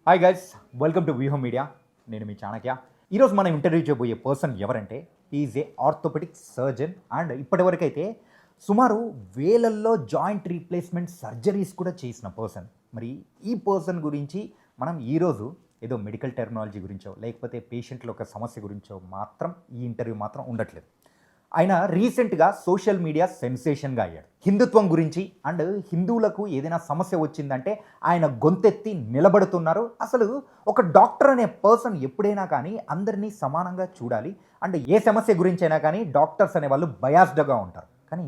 Hi guys, welcome to Vyuham media. నేను మీ చాణక్య. ఈరోజు మనం ఇంటర్వ్యూ చేయబోయే పర్సన్ ఎవరంటే is a orthopaedic surgeon and ఇప్పటివరకు అయితే సుమారు వేలల్లో జాయింట్ రీప్లేస్మెంట్ సర్జరీస్ కూడా చేసిన పర్సన్. మరి ఈ పర్సన్ గురించి మనం ఈరోజు ఏదో మెడికల్ టెర్మినాలజీ గురించో లేకపోతే పేషెంట్ల ఒక సమస్య గురించో మాత్రం ఈ ఇంటర్వ్యూ మాత్రం ఉండట్లేదు. ఆయన రీసెంట్గా సోషల్ మీడియా సెన్సేషన్గా అయ్యాడు. హిందుత్వం గురించి అండ్ హిందువులకు ఏదైనా సమస్య వచ్చిందంటే ఆయన గొంతెత్తి నిలబడుతున్నారు. అసలు ఒక డాక్టర్ అనే పర్సన్ ఎప్పుడైనా కానీ అందరినీ సమానంగా చూడాలి అండ్ ఏ సమస్య గురించి అయినా కానీ డాక్టర్స్ అనే వాళ్ళు బయాస్డ్గా ఉంటారు. కానీ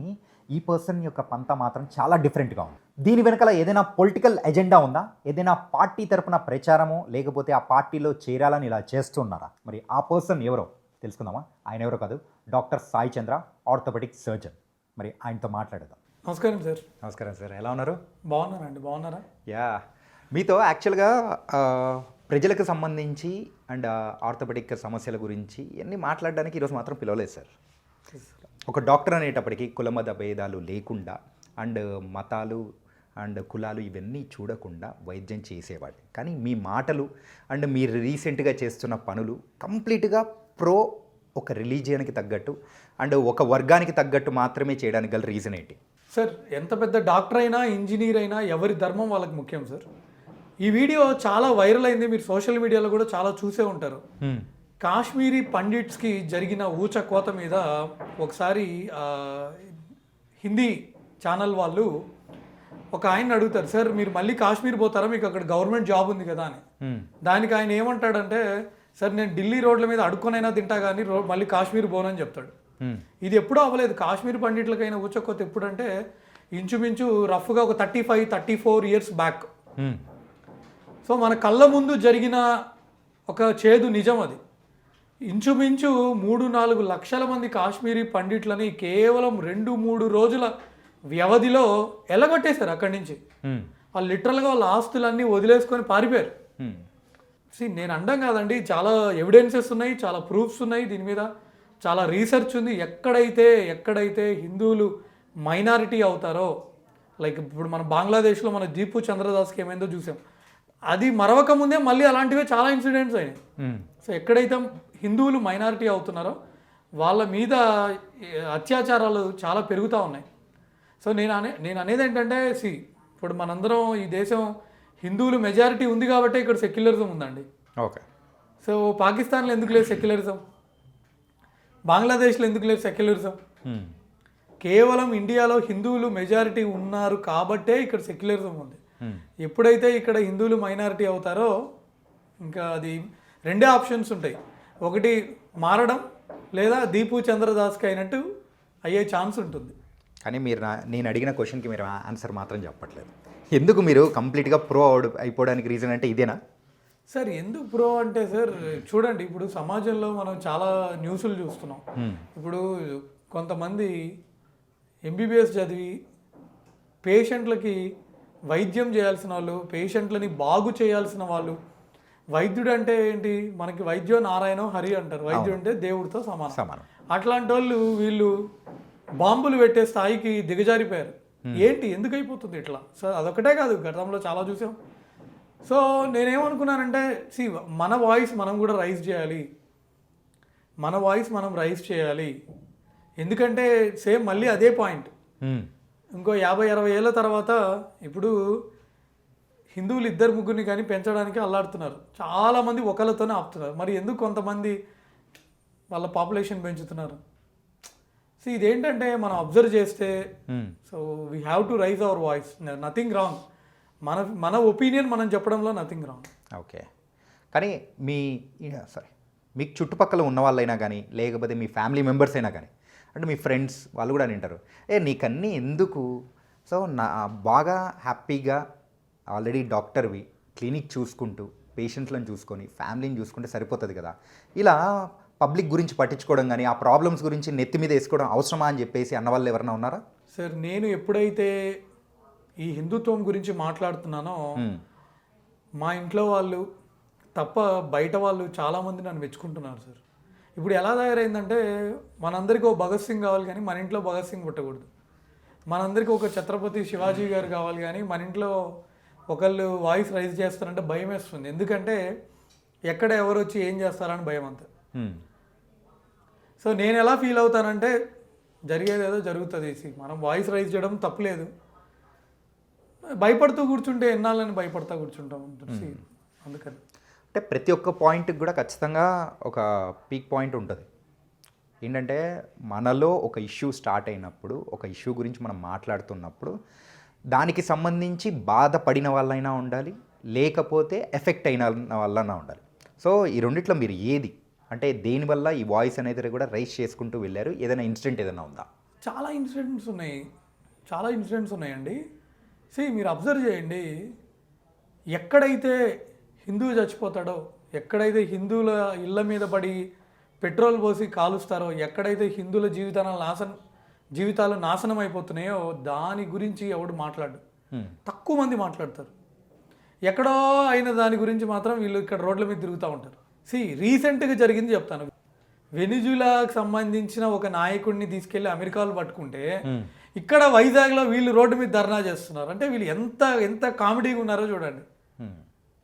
ఈ పర్సన్ యొక్క పంత మాత్రం చాలా డిఫరెంట్గా ఉంది. దీని వెనకాల ఏదైనా పొలిటికల్ ఎజెండా ఉందా, ఏదైనా పార్టీ తరపున ప్రచారమో లేకపోతే ఆ పార్టీలో చేరాలని ఇలా చేస్తున్నారా? మరి ఆ పర్సన్ ఎవరో తెలుసుకుందామా? ఆయన ఎవరో కాదు, డాక్టర్ సాయి చంద్ర, ఆర్థోపెడిక్ సర్జన్. మరి ఆయనతో మాట్లాడదాం. నమస్కారం సార్. నమస్కారం సార్, ఎలా ఉన్నారు? బాగున్నానండి. బాగున్నారా? యా, మీతో యాక్చువల్గా ప్రజలకు సంబంధించి అండ్ ఆర్థోపెడిక్ సమస్యల గురించి ఇవన్నీ మాట్లాడడానికి ఈరోజు మాత్రం పిలవలేదు సార్. ఒక డాక్టర్ అనేటప్పటికీ కులమత భేదాలు లేకుండా అండ్ మతాలు అండ్ కులాలు ఇవన్నీ చూడకుండా వైద్యం చేసేవాడు. కానీ మీ మాటలు అండ్ మీరు రీసెంట్గా చేస్తున్న పనులు కంప్లీట్గా ప్రో ఒక రిలీజియన్కి తగ్గట్టు అండ్ ఒక వర్గానికి తగ్గట్టు మాత్రమే చేయడానికి గల రీజన్ ఏంటి సార్? ఎంత పెద్ద డాక్టర్ అయినా ఇంజనీర్ అయినా ఎవరి ధర్మం వాళ్ళకి ముఖ్యం సార్. ఈ వీడియో చాలా వైరల్ అయింది, మీరు సోషల్ మీడియాలో కూడా చాలా చూసే ఉంటారు. కాశ్మీరీ పండిట్స్కి జరిగిన ఊచ కోత మీద ఒకసారి హిందీ ఛానల్ వాళ్ళు ఒక ఆయన అడుగుతారు, సార్ మీరు మళ్ళీ కాశ్మీర్ పోతారా, మీకు అక్కడ గవర్నమెంట్ జాబ్ ఉంది కదా అని. దానికి ఆయన ఏమంటాడంటే, సార్ నేను ఢిల్లీ రోడ్ల మీద అడుక్కొనైనా తింటా కానీ మళ్ళీ కాశ్మీర్ పోనని చెప్తాడు. ఇది ఎప్పుడూ అవ్వలేదు. కాశ్మీర్ పండిట్లకైనా ఊచకొత్త ఎప్పుడంటే ఇంచుమించు రఫ్గా ఒక 34 ఇయర్స్ బ్యాక్. సో మన కళ్ళ ముందు జరిగిన ఒక చేదు నిజం అది. ఇంచుమించు 3-4 లక్షల మంది కాశ్మీరీ పండిట్లని కేవలం 2-3 రోజుల వ్యవధిలో ఎలగొట్టేశారు అక్కడి నుంచి. వాళ్ళు లిటరల్గా వాళ్ళ ఆస్తులన్నీ వదిలేసుకొని పారిపోయారు. నేను అండం కాదండి, చాలా ఎవిడెన్సెస్ ఉన్నాయి, చాలా ప్రూఫ్స్ ఉన్నాయి, దీని మీద చాలా రీసెర్చ్ ఉంది. ఎక్కడైతే హిందువులు మైనారిటీ అవుతారో, లైక్ ఇప్పుడు మన బంగ్లాదేశ్లో మన దీపు చంద్రదాస్కి ఏమైందో చూసాం. అది మరవక ముందే మళ్ళీ అలాంటివే చాలా ఇన్సిడెంట్స్ అయినాయి. సో ఎక్కడైతే హిందువులు మైనారిటీ అవుతున్నారో వాళ్ళ మీద అత్యాచారాలు చాలా పెరుగుతూ ఉన్నాయి. సో నేను అనేది ఏంటంటే, ఇప్పుడు మనందరం ఈ దేశం హిందువులు మెజారిటీ ఉంది కాబట్టి ఇక్కడ సెక్యులరిజం ఉందండి. ఓకే. సో పాకిస్తాన్లో ఎందుకు లేదు సెక్యులరిజం? బంగ్లాదేశ్లో ఎందుకు లేదు సెక్యులరిజం? కేవలం ఇండియాలో హిందువులు మెజారిటీ ఉన్నారు కాబట్టే ఇక్కడ సెక్యులరిజం ఉంది. ఎప్పుడైతే ఇక్కడ హిందువులు మైనారిటీ అవుతారో ఇంకా అది రెండే ఆప్షన్స్ ఉంటాయి, ఒకటి మారడం లేదా దీపు చంద్రదాస్కి అయినట్టు అయ్యే ఛాన్స్ ఉంటుంది. కానీ నేను అడిగిన క్వశ్చన్కి మీరు ఆన్సర్ మాత్రం చెప్పట్లేదు. ఎందుకు మీరు కంప్లీట్గా ప్రో అయిపోవడానికి రీజన్ అంటే ఇదేనా సార్? ఎందుకు ప్రో అంటే సార్, చూడండి ఇప్పుడు సమాజంలో మనం చాలా న్యూస్లు చూస్తున్నాం. ఇప్పుడు కొంతమంది ఎంబీబీఎస్ చదివి పేషెంట్లకి వైద్యం చేయాల్సిన వాళ్ళు, పేషెంట్లని బాగు చేయాల్సిన వాళ్ళు. వైద్యుడు అంటే ఏంటి? మనకి వైద్యో నారాయణో హరి అంటారు. వైద్యుడు అంటే దేవుడితో సమానం. అట్లాంటి వాళ్ళు వీళ్ళు బాంబులు పెట్టే స్థాయికి దిగజారిపోయారు. ఏంటి, ఎందుకు అయిపోతుంది ఇట్లా? సో అదొకటే కాదు, గతంలో చాలా చూసాం. సో నేనేమనుకున్నానంటే, మన వాయిస్ మనం కూడా రైజ్ చేయాలి, ఎందుకంటే సేమ్ మళ్ళీ అదే పాయింట్. ఇంకో 50-60 ఏళ్ళ తర్వాత ఇప్పుడు హిందువులు 2-3 కానీ పెంచడానికి అల్లాడుతున్నారు. చాలామంది ఒకళ్ళతోనే ఆపుతున్నారు. మరి ఎందుకు కొంతమంది వాళ్ళ పాపులేషన్ పెంచుతున్నారు? ఇదేంటంటే మనం అబ్జర్వ్ చేస్తే, so we have to rise hour voice. Nothing wrong, మన ఒపీనియన్ మనం చెప్పడంలో నథింగ్ రాంగ్. ఓకే. కానీ మీకు చుట్టుపక్కల ఉన్న వాళ్ళైనా కానీ లేకపోతే మీ ఫ్యామిలీ మెంబర్స్ అయినా కానీ అంటే మీ ఫ్రెండ్స్ వాళ్ళు కూడా అంటారు, నీకన్నీ ఎందుకు? సో బాగా హ్యాపీగా ఆల్రెడీ డాక్టర్వి, క్లినిక్ చూసుకుంటూ పేషెంట్లను చూసుకొని ఫ్యామిలీని చూసుకుంటే సరిపోతుంది కదా, ఇలా పబ్లిక్ గురించి పట్టించుకోవడం కానీ ఆ ప్రాబ్లమ్స్ గురించి నెత్తి మీద వేసుకోవడం అవసరమా అని చెప్పేసి అన్నవాళ్ళు ఎవరైనా ఉన్నారా? సార్ నేను ఎప్పుడైతే ఈ హిందుత్వం గురించి మాట్లాడుతున్నానో మా ఇంట్లో వాళ్ళు తప్ప బయట వాళ్ళు చాలామంది నన్ను మెచ్చుకుంటున్నారు సార్. ఇప్పుడు ఎలా తయారైందంటే, మనందరికీ ఒక భగత్ సింగ్ కావాలి కానీ మన ఇంట్లో భగత్ సింగ్ పుట్టకూడదు. మనందరికీ ఒక ఛత్రపతి శివాజీ గారు కావాలి కానీ మన ఇంట్లో ఒకళ్ళు వాయిస్ రైజ్ చేస్తారంటే భయం వేస్తుంది. ఎందుకంటే ఎక్కడ ఎవరు వచ్చి ఏం చేస్తారని భయం అంతే. సో నేను ఎలా ఫీల్ అవుతానంటే జరిగేది ఏదో జరుగుతుంది. మనం వాయిస్ రైజ్ చేయడం తప్పులేదు, భయపడుతూ కూర్చుంటే ఎన్నాళ్ళని భయపడతా కూర్చుంటాం. అందుకని అంటే ప్రతి ఒక్క పాయింట్కి కూడా ఖచ్చితంగా ఒక పీక్ పాయింట్ ఉంటుంది. ఏంటంటే మనలో ఒక ఇష్యూ స్టార్ట్ అయినప్పుడు, ఒక ఇష్యూ గురించి మనం మాట్లాడుతున్నప్పుడు దానికి సంబంధించి బాధపడిన వాళ్ళైనా ఉండాలి, లేకపోతే ఎఫెక్ట్ అయిన వాళ్ళైనా ఉండాలి. సో ఈ రెండిట్లో మీరు ఏది అంటే దేనివల్ల ఈ వాయిస్ అనేది కూడా రైజ్ చేసుకుంటూ వెళ్ళారు? ఏదైనా ఇన్సిడెంట్ ఏదైనా ఉందా? చాలా ఇన్సిడెంట్స్ ఉన్నాయండి. మీరు అబ్జర్వ్ చేయండి, ఎక్కడైతే హిందువు చచ్చిపోతాడో, ఎక్కడైతే హిందువుల ఇళ్ళ మీద పడి పెట్రోల్ పోసి కాలుస్తారో, ఎక్కడైతే హిందువుల జీవితాలు నాశనం అయిపోతున్నాయో దాని గురించి ఎవడు మాట్లాడు. తక్కువ మంది మాట్లాడతారు. ఎక్కడో అయిన దాని గురించి మాత్రం వీళ్ళు ఇక్కడ రోడ్ల మీద తిరుగుతూ ఉంటారు. రీసెంట్గా జరిగింది చెప్తాను. వెనిజులాకు సంబంధించిన ఒక నాయకుడిని తీసుకెళ్లి అమెరికాలో పట్టుకుంటే ఇక్కడ వైజాగ్లో వీళ్ళు రోడ్డు మీద ధర్నా చేస్తున్నారు. అంటే వీళ్ళు ఎంత కామెడీగా ఉన్నారో చూడండి.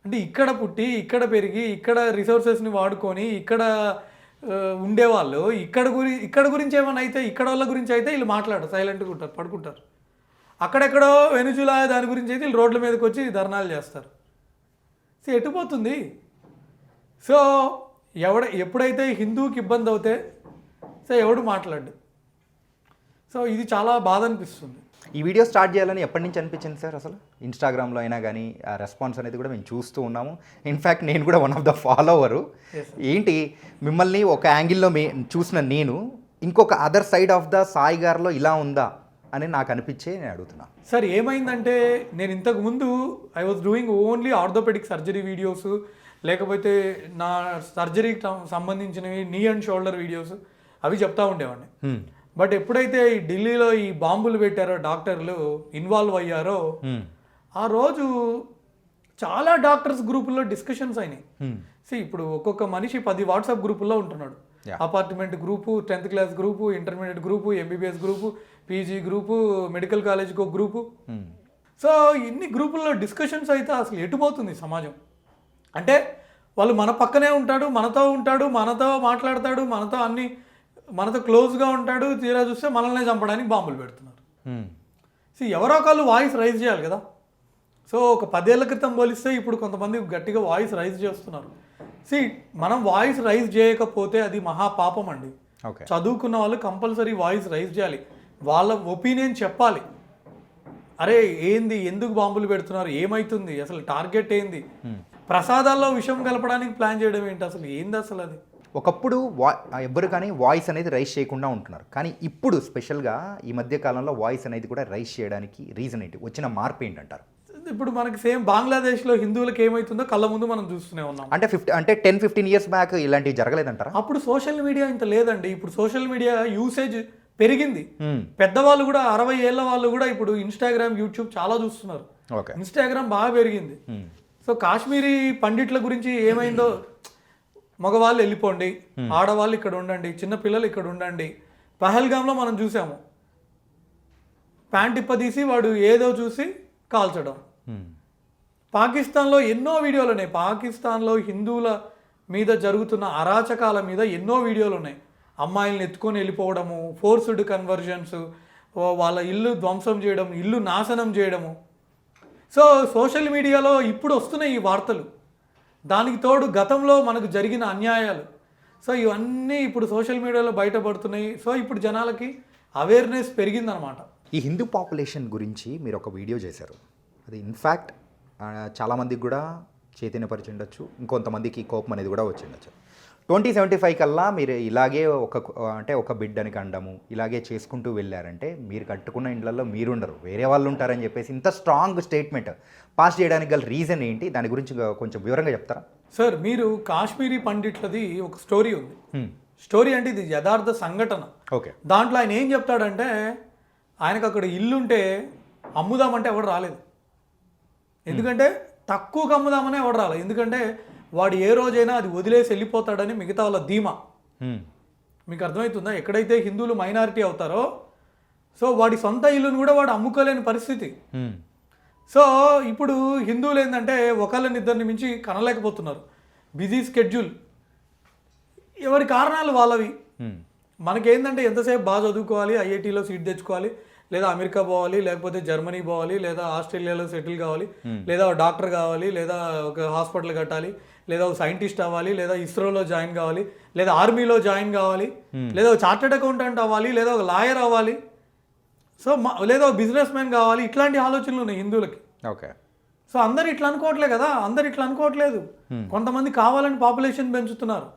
అంటే ఇక్కడ పుట్టి, ఇక్కడ పెరిగి, ఇక్కడ రిసోర్సెస్ని వాడుకొని, ఇక్కడ ఉండేవాళ్ళు ఇక్కడ గురించి ఏమైనా అయితే, ఇక్కడ వాళ్ళ గురించి అయితే వీళ్ళు మాట్లాడరు, సైలెంట్గా ఉంటారు, పడుకుంటారు. అక్కడెక్కడో వెనుజులా దాని గురించి అయితే వీళ్ళు రోడ్ల మీదకి వచ్చి ధర్నాలు చేస్తారు. ఎటుపోతుంది? సో ఎప్పుడైతే హిందూకి ఇబ్బంది అవుతే ఎవడు మాట్లాడు. సో ఇది చాలా బాధ అనిపిస్తుంది. ఈ వీడియో స్టార్ట్ చేయాలని ఎప్పటి నుంచి అనిపించింది సార్? అసలు ఇన్స్టాగ్రామ్లో అయినా కానీ ఆ రెస్పాన్స్ అనేది కూడా మేము చూస్తూ ఉన్నాము. ఇన్ఫ్యాక్ట్ నేను కూడా వన్ ఆఫ్ ద ఫాలోవరు. ఏంటి మిమ్మల్ని ఒక యాంగిల్లో చూసిన నేను ఇంకొక other side of the Sai గారిలో ఇలా ఉందా అని నాకు అనిపించే నేను అడుగుతున్నాను. సార్ ఏమైందంటే, నేను ఇంతకుముందు I was doing only orthopaedic surgery videos, లేకపోతే నా సర్జరీకి సంబంధించినవి నీ అండ్ షోల్డర్ వీడియోస్ అవి చెప్తా ఉండేవాడిని. బట్ ఎప్పుడైతే ఈ ఢిల్లీలో ఈ బాంబులు పెట్టారో, డాక్టర్లు ఇన్వాల్వ్ అయ్యారో, ఆ రోజు చాలా డాక్టర్స్ గ్రూపుల్లో డిస్కషన్స్ అయినాయి. ఇప్పుడు ఒక్కొక్క మనిషి 10 వాట్సాప్ గ్రూపుల్లో ఉంటున్నాడు. Apartment group, 10th class group, intermediate group, MBBS group, PG group, medical కాలేజ్కి ఒక గ్రూపు. సో ఇన్ని గ్రూపుల్లో డిస్కషన్స్ అయితే అసలు ఎటుపోతుంది సమాజం. అంటే వాళ్ళు మన పక్కనే ఉంటాడు, మనతో మాట్లాడతాడు, మనతో క్లోజ్గా ఉంటాడు, తీరా చూస్తే మనల్ని చంపడానికి బాంబులు పెడుతున్నారు. ఎవరో ఒకళ్ళు వాయిస్ రైజ్ చేయాలి కదా. సో ఒక 10 ఏళ్ల క్రితం పోలిస్తే ఇప్పుడు కొంతమంది గట్టిగా వాయిస్ రైజ్ చేస్తున్నారు. మనం వాయిస్ రైజ్ చేయకపోతే అది మహాపాపం అండి. చదువుకున్న వాళ్ళు కంపల్సరీ వాయిస్ రైజ్ చేయాలి, వాళ్ళ ఒపీనియన్ చెప్పాలి. అరే ఏంది, ఎందుకు బాంబులు పెడుతున్నారు, ఏమవుతుంది, అసలు టార్గెట్ ఏంది, ప్రసాదాల్లో విషం కలపడానికి ప్లాన్ చేయడం ఏంటి, అసలు ఏంది అసలు అది. ఒకప్పుడు ఎవ్వరు కానీ వాయిస్ అనేది రైజ్ చేయకుండా ఉంటున్నారు, కానీ ఇప్పుడు స్పెషల్గా ఈ మధ్య కాలంలో వాయిస్ అనేది కూడా రైజ్ చేయడానికి రీజన్ ఏంటి, వచ్చిన మార్పు ఏంటంటారు? ఇప్పుడు మనకి సేమ్ బంగ్లాదేశ్లో హిందువులకు ఏమవుతుందో కళ్ళ ముందు మనం చూస్తూనే ఉన్నాం. అంటే 10-15 ఇయర్స్ బ్యాక్ ఇలాంటివి జరగలేదంటారా? అప్పుడు సోషల్ మీడియా ఇంత లేదండి. ఇప్పుడు సోషల్ మీడియా యూసేజ్ పెరిగింది. పెద్దవాళ్ళు కూడా 60 ఏళ్ళ వాళ్ళు కూడా ఇప్పుడు ఇన్స్టాగ్రామ్, యూట్యూబ్ చాలా చూస్తున్నారు. ఇన్స్టాగ్రామ్ బాగా పెరిగింది. సో కాశ్మీరీ పండిట్ల గురించి ఏమైందో, మగవాళ్ళు వెళ్ళిపోండి, ఆడవాళ్ళు ఇక్కడ ఉండండి, చిన్నపిల్లలు ఇక్కడ ఉండండి. పహల్గామ్లో మనం చూసాము, ప్యాంట్ ఇప్పదీసి వాడు ఏదో చూసి కాల్చడం. పాకిస్తాన్లో ఎన్నో వీడియోలు ఉన్నాయి. పాకిస్తాన్లో హిందువుల మీద జరుగుతున్న అరాచకాల మీద ఎన్నో వీడియోలు ఉన్నాయి. అమ్మాయిలను ఎత్తుకొని వెళ్ళిపోవడము, ఫోర్స్డ్ కన్వర్జన్స్, వాళ్ళ ఇల్లు ధ్వంసం చేయడం, ఇల్లు నాశనం చేయడము. సో సోషల్ మీడియాలో ఇప్పుడు వస్తున్నాయి ఈ వార్తలు. దానికి తోడు గతంలో మనకు జరిగిన అన్యాయాలు. సో ఇవన్నీ ఇప్పుడు సోషల్ మీడియాలో బయటపడుతున్నాయి. సో ఇప్పుడు జనాలకి అవేర్నెస్ పెరిగిందనమాట. ఈ హిందూ పాపులేషన్ గురించి మీరు ఒక వీడియో చేశారు. అది ఇన్ఫ్యాక్ట్ చాలామందికి కూడా చైతన్యపరిచి ఉండొచ్చు, ఇంకొంతమందికి కోపం అనేది కూడా వచ్చి ఉండొచ్చు. 2075 కల్లా మీరు ఇలాగే ఒక బిడ్డని కండము ఇలాగే చేసుకుంటూ వెళ్ళారంటే, మీరు కట్టుకున్న ఇండ్లలో మీరుండరు, వేరే వాళ్ళు ఉంటారని చెప్పేసి ఇంత స్ట్రాంగ్ స్టేట్మెంట్ పాస్ చేయడానికి గల రీజన్ ఏంటి? దాని గురించి కొంచెం వివరంగా చెప్తారా? సార్, మీరు కాశ్మీరీ పండిట్లది ఒక స్టోరీ ఉంది. స్టోరీ అంటే ఇది యథార్థ సంఘటన. ఓకే. దాంట్లో ఆయన ఏం చెప్తాడంటే, ఆయనకు అక్కడ ఇల్లుంటే అమ్ముదామంటే ఎవడు రాలేదు. ఎందుకంటే తక్కువగా అమ్ముదామనే ఎవడు రాలేదు. ఎందుకంటే వాడు ఏ రోజైనా అది వదిలేసి వెళ్ళిపోతాడని మిగతా వాళ్ళ ధీమా. మీకు అర్థమవుతుందా? ఎక్కడైతే హిందువులు మైనారిటీ అవుతారో, సో వాడి సొంత ఇల్లును కూడా వాడు అమ్ముకోలేని పరిస్థితి. సో ఇప్పుడు హిందువులు ఏంటంటే ఒకళ్ళని ఇద్దరిని మించి కనలేకపోతున్నారు. బిజీ స్కెడ్యూల్, ఎవరి కారణాలు వాళ్ళవి. మనకేంటంటే ఎంతసేపు బాగా చదువుకోవాలి, ఐఐటీలో సీట్ తెచ్చుకోవాలి, లేదా అమెరికా పోవాలి, లేకపోతే జర్మనీ పోవాలి, లేదా ఆస్ట్రేలియాలో సెటిల్ కావాలి, లేదా ఒక డాక్టర్ కావాలి, లేదా ఒక హాస్పిటల్ కట్టాలి, లేదా ఒక సైంటిస్ట్ అవ్వాలి, లేదా ఇస్రోలో జాయిన్ కావాలి, లేదా ఆర్మీలో జాయిన్ కావాలి, లేదా ఒక చార్టెడ్ అకౌంటెంట్ అవ్వాలి, లేదా ఒక లాయర్ అవ్వాలి, సో లేదా ఒక బిజినెస్ మ్యాన్ కావాలి. ఇట్లాంటి ఆలోచనలు ఉన్నాయి హిందువులకి. ఓకే. సో అందరు ఇట్లా అనుకోవట్లే కదా, అందరు ఇట్లా అనుకోవట్లేదు. కొంతమంది కావాలని పాపులేషన్ పెంచుతున్నారు.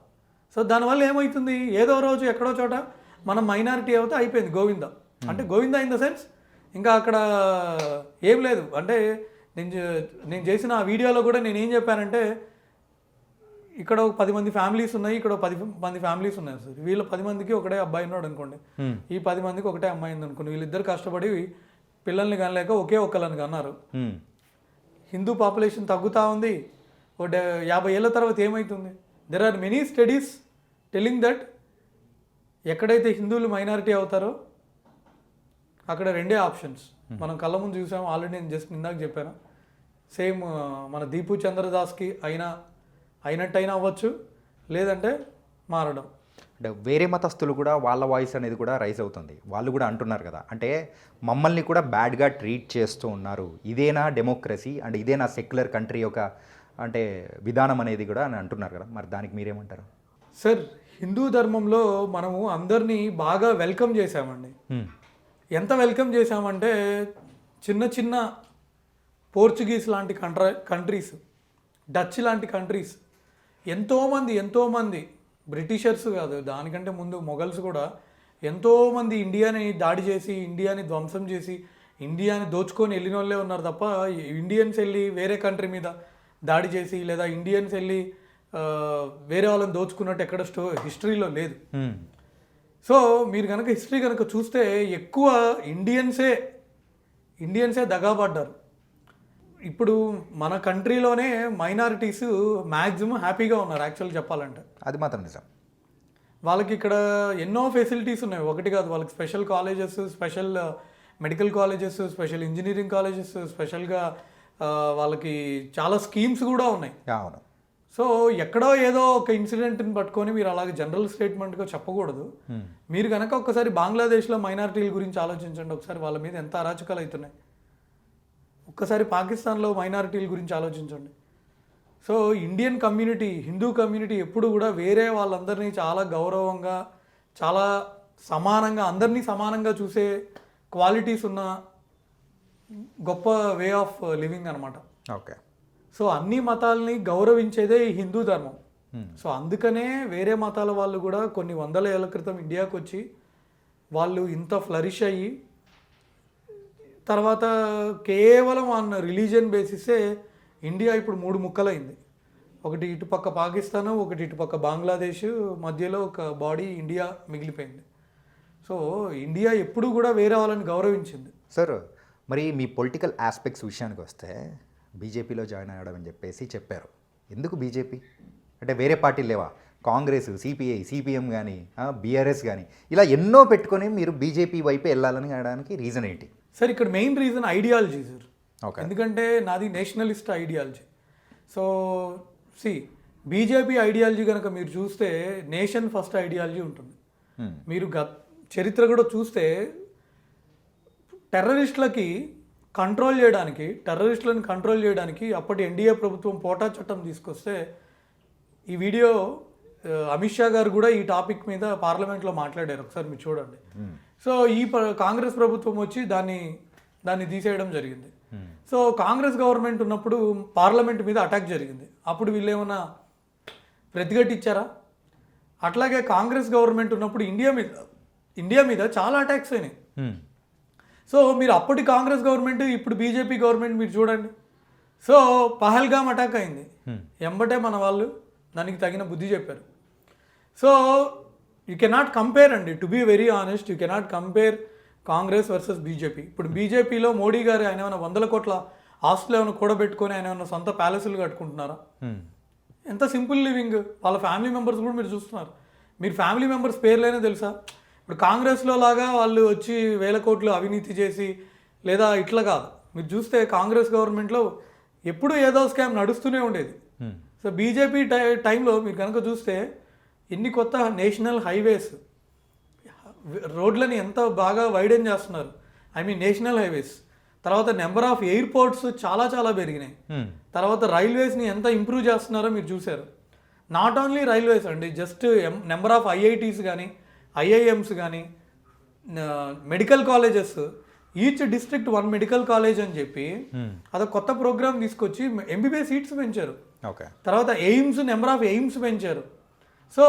సో దానివల్ల ఏమవుతుంది, ఏదో రోజు ఎక్కడో చోట మనం మైనారిటీ అవుతే అయిపోయింది గోవింద. అంటే గోవింద ఇన్ ద సెన్స్ ఇంకా అక్కడ ఏం లేదు. అంటే నేను చేసిన ఆ వీడియోలో కూడా నేను ఏం చెప్పానంటే, ఇక్కడ ఒక 10 మంది ఫ్యామిలీస్ ఉన్నాయి, ఇక్కడ 10 మంది ఫ్యామిలీస్ ఉన్నాయి సార్. వీళ్ళ 10 మందికి ఒకటే అబ్బాయి ఉన్నాడు అనుకోండి, ఈ 10 మందికి ఒకటే అమ్మాయి ఉంది అనుకోండి. వీళ్ళిద్దరు కష్టపడి పిల్లల్ని కనలేక ఒకే ఒక్కళ్ళని కన్నారు. హిందూ పాపులేషన్ తగ్గుతూ ఉంది. 50 ఏళ్ళ తర్వాత ఏమవుతుంది? There are many studies telling that ఎక్కడైతే హిందువులు మైనారిటీ అవుతారో అక్కడ రెండే ఆప్షన్స్ మనం కళ్ళ ముందు చూసాము. ఆల్రెడీ నేను జస్ట్ ఇందాక చెప్పాను. సేమ్ మన దీపు చంద్రదాస్కి అయినట్టయినా అవ్వచ్చు, లేదంటే మారడం. అంటే వేరే మతస్థులు కూడా వాళ్ళ వాయిస్ అనేది కూడా రైజ్ అవుతుంది. వాళ్ళు కూడా అంటున్నారు కదా, అంటే మమ్మల్ని కూడా బ్యాడ్గా ట్రీట్ చేస్తూ ఉన్నారు, ఇదేనా డెమోక్రసీ అండ్ ఇదేనా సెక్యులర్ కంట్రీ యొక్క అంటే విధానం అనేది కూడా అని అంటున్నారు కదా. మరి దానికి మీరేమంటారు? సార్, హిందూ ధర్మంలో మనము అందరినీ బాగా వెల్కమ్ చేసామండి. ఎంత వెల్కమ్ చేసామంటే చిన్న చిన్న పోర్చుగీస్ లాంటి కంట్రీస్, డచ్ లాంటి కంట్రీస్, ఎంతోమంది బ్రిటిషర్స్ కాదు, దానికంటే ముందు మొఘల్స్ కూడా ఎంతోమంది ఇండియాని దాడి చేసి, ఇండియాని ధ్వంసం చేసి, ఇండియాని దోచుకొని వెళ్ళిన వాళ్ళే ఉన్నారు తప్ప ఇండియన్స్ వెళ్ళి వేరే కంట్రీ మీద దాడి చేసి, లేదా ఇండియన్స్ వెళ్ళి వేరే వాళ్ళని దోచుకున్నట్టు ఎక్కడ హిస్టరీలో లేదు. సో మీరు కనుక హిస్టరీ కనుక చూస్తే ఎక్కువ ఇండియన్సే దగాపడ్డారు. ఇప్పుడు మన కంట్రీలోనే మైనారిటీస్ మ్యాక్సిమం హ్యాపీగా ఉన్నారు యాక్చువల్గా చెప్పాలంటే. అది మాత్రం నిజం. వాళ్ళకి ఇక్కడ ఎన్నో ఫెసిలిటీస్ ఉన్నాయి, ఒకటి కాదు. వాళ్ళకి special colleges, special medical colleges, special engineering colleges, స్పెషల్గా వాళ్ళకి చాలా స్కీమ్స్ కూడా ఉన్నాయి. అవును. సో ఎక్కడో ఏదో ఒక ఇన్సిడెంట్ని పట్టుకొని మీరు అలాగే జనరల్ స్టేట్మెంట్గా చెప్పకూడదు. మీరు కనుక ఒక్కసారి బంగ్లాదేశ్లో మైనారిటీల గురించి ఆలోచించండి, ఒకసారి వాళ్ళ మీద ఎంత అరాచకాలు అవుతున్నాయి. ఒక్కసారి పాకిస్తాన్లో మైనారిటీల గురించి ఆలోచించండి. So Indian community, Hindu community ఎప్పుడు కూడా వేరే వాళ్ళందరినీ చాలా గౌరవంగా, చాలా సమానంగా, అందరినీ సమానంగా చూసే క్వాలిటీస్ ఉన్న గొప్ప వే ఆఫ్ లివింగ్ అనమాట. ఓకే. సో అన్ని మతాలని గౌరవించేదే ఈ హిందూ ధర్మం. సో అందుకనే వేరే మతాల వాళ్ళు కూడా కొన్ని వందల ఏళ్ల క్రితం ఇండియాకి వచ్చి వాళ్ళు ఇంత ఫ్లరిష్ అయ్యి తర్వాత కేవలం ఆన్ రిలీజియన్ బేసిసే ఇండియా ఇప్పుడు 3 ముక్కలైంది. ఒకటి ఇటుపక్క పాకిస్తాన్, ఒకటి ఇటుపక్క బంగ్లాదేశ్, మధ్యలో ఒక బాడీ ఇండియా మిగిలిపోయింది. సో ఇండియా ఎప్పుడు కూడా వేరే వాళ్ళని గౌరవించింది. సార్, మరి మీ పొలిటికల్ ఆస్పెక్ట్స్ విషయానికి వస్తే బీజేపీలో జాయిన్ అయ్యడం అని చెప్పేసి చెప్పారు. ఎందుకు బీజేపీ? అంటే వేరే పార్టీలు లేవా? కాంగ్రెస్, సిపిఐ, సిపిఎం కానీ, బీఆర్ఎస్ కానీ, ఇలా ఎన్నో పెట్టుకొని మీరు బీజేపీ వైపు వెళ్ళాలని అనడానికి రీజన్ ఏంటి? సార్, ఇక్కడ main reason ideology sir. Okay. ఎందుకంటే నాది Nationalist ideology. So BJP ideology కనుక మీరు చూస్తే నేషన్ ఫస్ట్ ఐడియాలజీ ఉంటుంది. మీరు చరిత్ర కూడా చూస్తే టెర్రరిస్టులని కంట్రోల్ చేయడానికి అప్పటి ఎన్డీఏ ప్రభుత్వం పోటా చట్టం తీసుకొస్తే, ఈ వీడియో అమిత్ షా గారు కూడా ఈ టాపిక్ మీద పార్లమెంట్లో మాట్లాడారు, ఒకసారి మీరు చూడండి. సో కాంగ్రెస్ ప్రభుత్వం వచ్చి దాన్ని తీసేయడం జరిగింది. సో కాంగ్రెస్ గవర్నమెంట్ ఉన్నప్పుడు పార్లమెంట్ మీద అటాక్ జరిగింది. అప్పుడు వీళ్ళు ఏమన్నా ప్రతిఘటించారా? అట్లాగే కాంగ్రెస్ గవర్నమెంట్ ఉన్నప్పుడు ఇండియా మీద చాలా అటాక్స్ అయినాయి. సో మీరు అప్పటి కాంగ్రెస్ గవర్నమెంట్, ఇప్పుడు బీజేపీ గవర్నమెంట్ మీరు చూడండి. సో పహల్గామ్ అటాక్ అయింది, ఎంబటే మన వాళ్ళు దానికి తగిన బుద్ధి చెప్పారు. సో యూ కెనాట్ కంపేర్ అండి, to be very honest, you cannot compare Congress versus BJP. ఇప్పుడు బీజేపీలో మోడీ గారు ఆయన ఏమైనా 100 కోట్ల ఆస్తులు ఏమైనా కూడబెట్టుకొని ఆయన ఏమైనా సొంత ప్యాలెస్లు కట్టుకుంటున్నారా? ఎంత సింపుల్ లివింగ్. వాళ్ళ ఫ్యామిలీ మెంబర్స్ కూడా మీరు చూస్తున్నారు. మీరు ఫ్యామిలీ మెంబర్స్ పేర్లైనా తెలుసా? ఇప్పుడు కాంగ్రెస్లో లాగా వాళ్ళు వచ్చి 1000 కోట్లు అవినీతి చేసి, లేదా ఇట్లా కాదు. మీరు చూస్తే కాంగ్రెస్ గవర్నమెంట్లో ఎప్పుడూ ఏదో స్కామ్ నడుస్తూనే ఉండేది. సో బీజేపీ టైంలో మీరు కనుక చూస్తే ఎన్ని కొత్త నేషనల్ హైవేస్, రోడ్లని ఎంత బాగా వైడెన్ చేస్తున్నారు, నేషనల్ హైవేస్. తర్వాత నెంబర్ ఆఫ్ ఎయిర్పోర్ట్స్ చాలా చాలా పెరిగినాయి. తర్వాత రైల్వేస్ని ఎంత ఇంప్రూవ్ చేస్తున్నారో మీరు చూశారు. నాట్ ఓన్లీ రైల్వేస్ అండి, జస్ట్ నెంబర్ ఆఫ్ ఐఐటీస్ కానీ ఐఐఎమ్స్ కానీ medical colleges, each district 1 medical college అని చెప్పి అదొక కొత్త ప్రోగ్రామ్ తీసుకొచ్చి ఎంబీబీఎస్ సీట్స్ పెంచారు. తర్వాత ఎయిమ్స్, నెంబర్ ఆఫ్ ఎయిమ్స్ పెంచారు. సో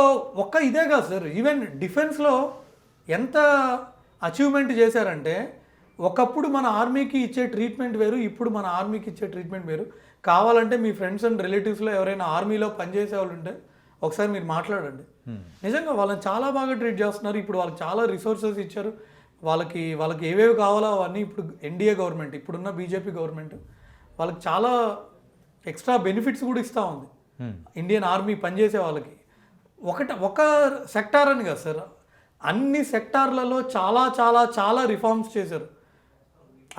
ఒక్క ఇదే కాదు సార్, ఈవెన్ డిఫెన్స్లో ఎంత అచీవ్మెంట్ చేశారంటే, ఒకప్పుడు మన ఆర్మీకి ఇచ్చే ట్రీట్మెంట్ వేరు, ఇప్పుడు మన ఆర్మీకి ఇచ్చే ట్రీట్మెంట్ వేరు. కావాలంటే మీ ఫ్రెండ్స్ అండ్ రిలేటివ్స్లో ఎవరైనా ఆర్మీలో పనిచేసే వాళ్ళు ఉంటే ఒకసారి మీరు మాట్లాడండి. నిజంగా వాళ్ళని చాలా బాగా ట్రీట్ చేస్తున్నారు. ఇప్పుడు వాళ్ళకి చాలా రిసోర్సెస్ ఇచ్చారు. వాళ్ళకి ఏవేవి కావాలో అవన్నీ ఇప్పుడు ఎన్డీఏ గవర్నమెంట్, ఇప్పుడున్న బీజేపీ గవర్నమెంట్ వాళ్ళకి చాలా ఎక్స్ట్రా బెనిఫిట్స్ కూడా ఇస్తూ ఉంది. ఇండియన్ ఆర్మీ పనిచేసే వాళ్ళకి ఒక సెక్టార్ అని కాదు సార్, అన్ని సెక్టార్లలో చాలా చాలా చాలా రిఫార్మ్స్ చేశారు.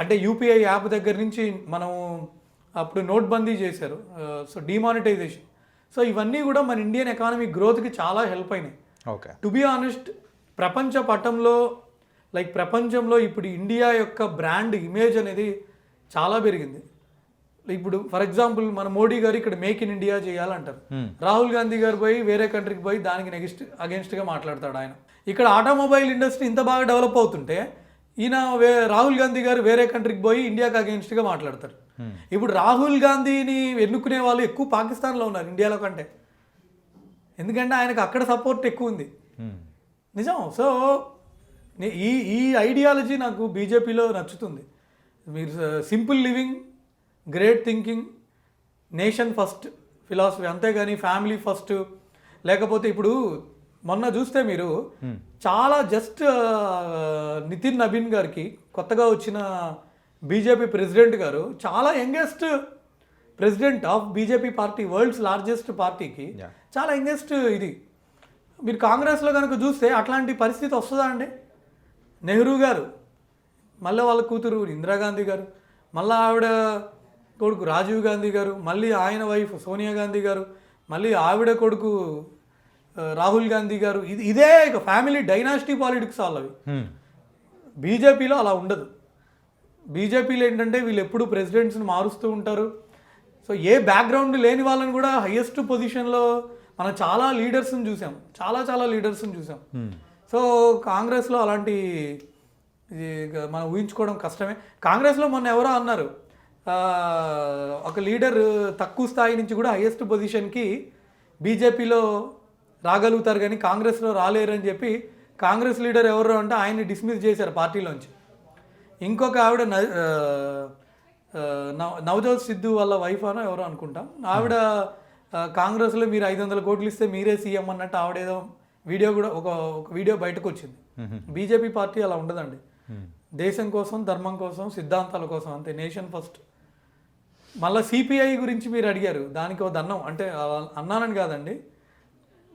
అంటే యూపీఐ యాప్ దగ్గర నుంచి మనం అప్పుడు నోట్బందీ చేశారు, సో డిమానిటైజేషన్. సో ఇవన్నీ కూడా మన ఇండియన్ ఎకానమీ గ్రోత్కి చాలా హెల్ప్ అయినాయి. టు బీ ఆనెస్ట్, ప్రపంచంలో ఇప్పుడు ఇండియా యొక్క బ్రాండ్ ఇమేజ్ అనేది చాలా పెరిగింది. ఇప్పుడు ఫర్ ఎగ్జాంపుల్ మన మోడీ గారు ఇక్కడ మేక్ ఇన్ ఇండియా చేయాలంటారు, రాహుల్ గాంధీ గారు పోయి వేరే కంట్రీకి పోయి దానికి అగెన్స్ట్గా మాట్లాడతాడు ఆయన. ఇక్కడ ఆటోమొబైల్ ఇండస్ట్రీ ఇంత బాగా డెవలప్ అవుతుంటే ఈయన రాహుల్ గాంధీ గారు వేరే కంట్రీకి పోయి ఇండియాకి అగెన్స్ట్గా మాట్లాడతారు. ఇప్పుడు రాహుల్ గాంధీని ఎన్నుకునే వాళ్ళు ఎక్కువ పాకిస్తాన్లో ఉన్నారు ఇండియాలో కంటే, ఎందుకంటే ఆయనకు అక్కడ సపోర్ట్ ఎక్కువ ఉంది. నిజం. సో ఈ ఐడియాలజీ నాకు బీజేపీలో నచ్చుతుంది. మీరు simple living, great thinking, nation first philosophy, అంతేగాని ఫ్యామిలీ ఫస్ట్. లేకపోతే ఇప్పుడు మొన్న చూస్తే మీరు చాలా జస్ట్ నితిన్ నబీన్ గారికి, కొత్తగా వచ్చిన బీజేపీ ప్రెసిడెంట్ గారు, చాలా youngest president of BJP party, world's largest పార్టీకి చాలా యంగెస్ట్ ఇది. మీరు కాంగ్రెస్లో కనుక చూస్తే అట్లాంటి పరిస్థితి వస్తుందా అండి? నెహ్రూ గారు, మళ్ళీ వాళ్ళ కూతురు ఇందిరాగాంధీ గారు, మళ్ళీ ఆవిడ కొడుకు రాజీవ్ గాంధీ గారు, మళ్ళీ ఆయన వైఫ్ సోనియా గాంధీ గారు, మళ్ళీ ఆవిడ కొడుకు రాహుల్ గాంధీ గారు. ఇదే ఇక ఫ్యామిలీ డైనాసిటీ పాలిటిక్స్ వాళ్ళవి. బీజేపీలో అలా ఉండదు. బీజేపీలో ఏంటంటే వీళ్ళు ఎప్పుడు ప్రెసిడెంట్స్ని మారుస్తూ ఉంటారు. సో ఏ బ్యాక్గ్రౌండ్ లేని వాళ్ళని కూడా హయ్యెస్ట్ పొజిషన్లో మనం చాలా లీడర్స్ని చూసాం, చాలా లీడర్స్ని చూసాం. సో కాంగ్రెస్లో అలాంటి మనం ఊహించుకోవడం కష్టమే. కాంగ్రెస్లో మొన్న ఎవరో అన్నారు, ఒక లీడర్ తక్కువ స్థాయి నుంచి కూడా హయ్యెస్ట్ పొజిషన్కి బీజేపీలో రాగలుగుతారు కానీ కాంగ్రెస్లో రాలేరు అని చెప్పి కాంగ్రెస్ లీడర్ ఎవరో అంటే ఆయన్ని డిస్మిస్ చేశారు పార్టీలోంచి. ఇంకొక ఆవిడ నవజోత్ సిద్ధు వాళ్ళ వైఫ్ అనో ఎవరో అనుకుంటాం, ఆవిడ కాంగ్రెస్లో మీరు 500 కోట్లు ఇస్తే మీరే సీఎం అన్నట్టు ఆవిడేదో వీడియో కూడా ఒక వీడియో బయటకు వచ్చింది. బీజేపీ పార్టీ అలా ఉండదండి. దేశం కోసం, ధర్మం కోసం, సిద్ధాంతాల కోసం, అంతే, నేషన్ ఫస్ట్. మళ్ళీ సిపిఐ గురించి మీరు అడిగారు, దానికి ఒక దన్నం అంటే అన్నానని కాదండి,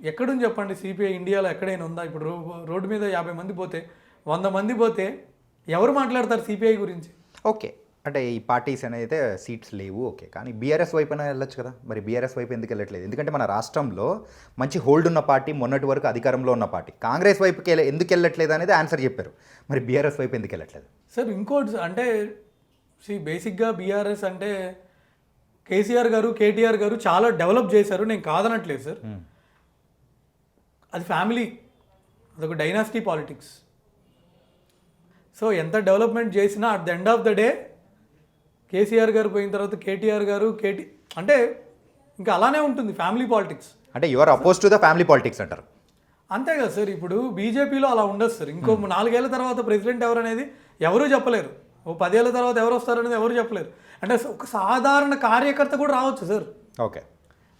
ఎక్కడుంది చెప్పండి సిపిఐ ఇండియాలో ఎక్కడైనా ఉందా? ఇప్పుడు రోడ్డు మీద 50 మంది పోతే 100 మంది పోతే ఎవరు మాట్లాడతారు సిపిఐ గురించి? ఓకే, అంటే ఈ పార్టీస్ అనేది సీట్స్ లేవు, ఓకే, కానీ బీఆర్ఎస్ వైపు అయినా వెళ్ళొచ్చు కదా. మరి బీఆర్ఎస్ వైపు ఎందుకు వెళ్ళట్లేదు? ఎందుకంటే మన రాష్ట్రంలో మంచి హోల్డ్ ఉన్న పార్టీ, మొన్నటి వరకు అధికారంలో ఉన్న పార్టీ. కాంగ్రెస్ వైపుకి ఎందుకు వెళ్ళట్లేదు అనేది ఆన్సర్ చెప్పారు. మరి బీఆర్ఎస్ వైపు ఎందుకు వెళ్ళట్లేదు సార్? ఇంకోటి అంటే బేసిక్గా బీఆర్ఎస్ అంటే కేసీఆర్ గారు, కేటీఆర్ గారు చాలా డెవలప్ చేశారు, నేను కాదనట్లేదు సార్. అది ఫ్యామిలీ, అదొక డైనాసిటీ పాలిటిక్స్. సో ఎంత డెవలప్మెంట్ చేసినా at the end of the day KCR గారు పోయిన తర్వాత కేటీఆర్ గారు అంటే ఇంకా అలానే ఉంటుంది ఫ్యామిలీ పాలిటిక్స్. అంటే your oppose to the family politics అంటారు. అంతే కదా సార్. ఇప్పుడు బీజేపీలో అలా ఉండదు సార్. ఇంకో 4 ఏళ్ల తర్వాత ప్రెసిడెంట్ ఎవరు అనేది ఎవరూ చెప్పలేరు. ఓ 10 ఏళ్ల తర్వాత ఎవరు వస్తారనేది ఎవరు చెప్పలేరు. అంటే ఒక సాధారణ కార్యకర్త కూడా రావచ్చు సార్. ఓకే,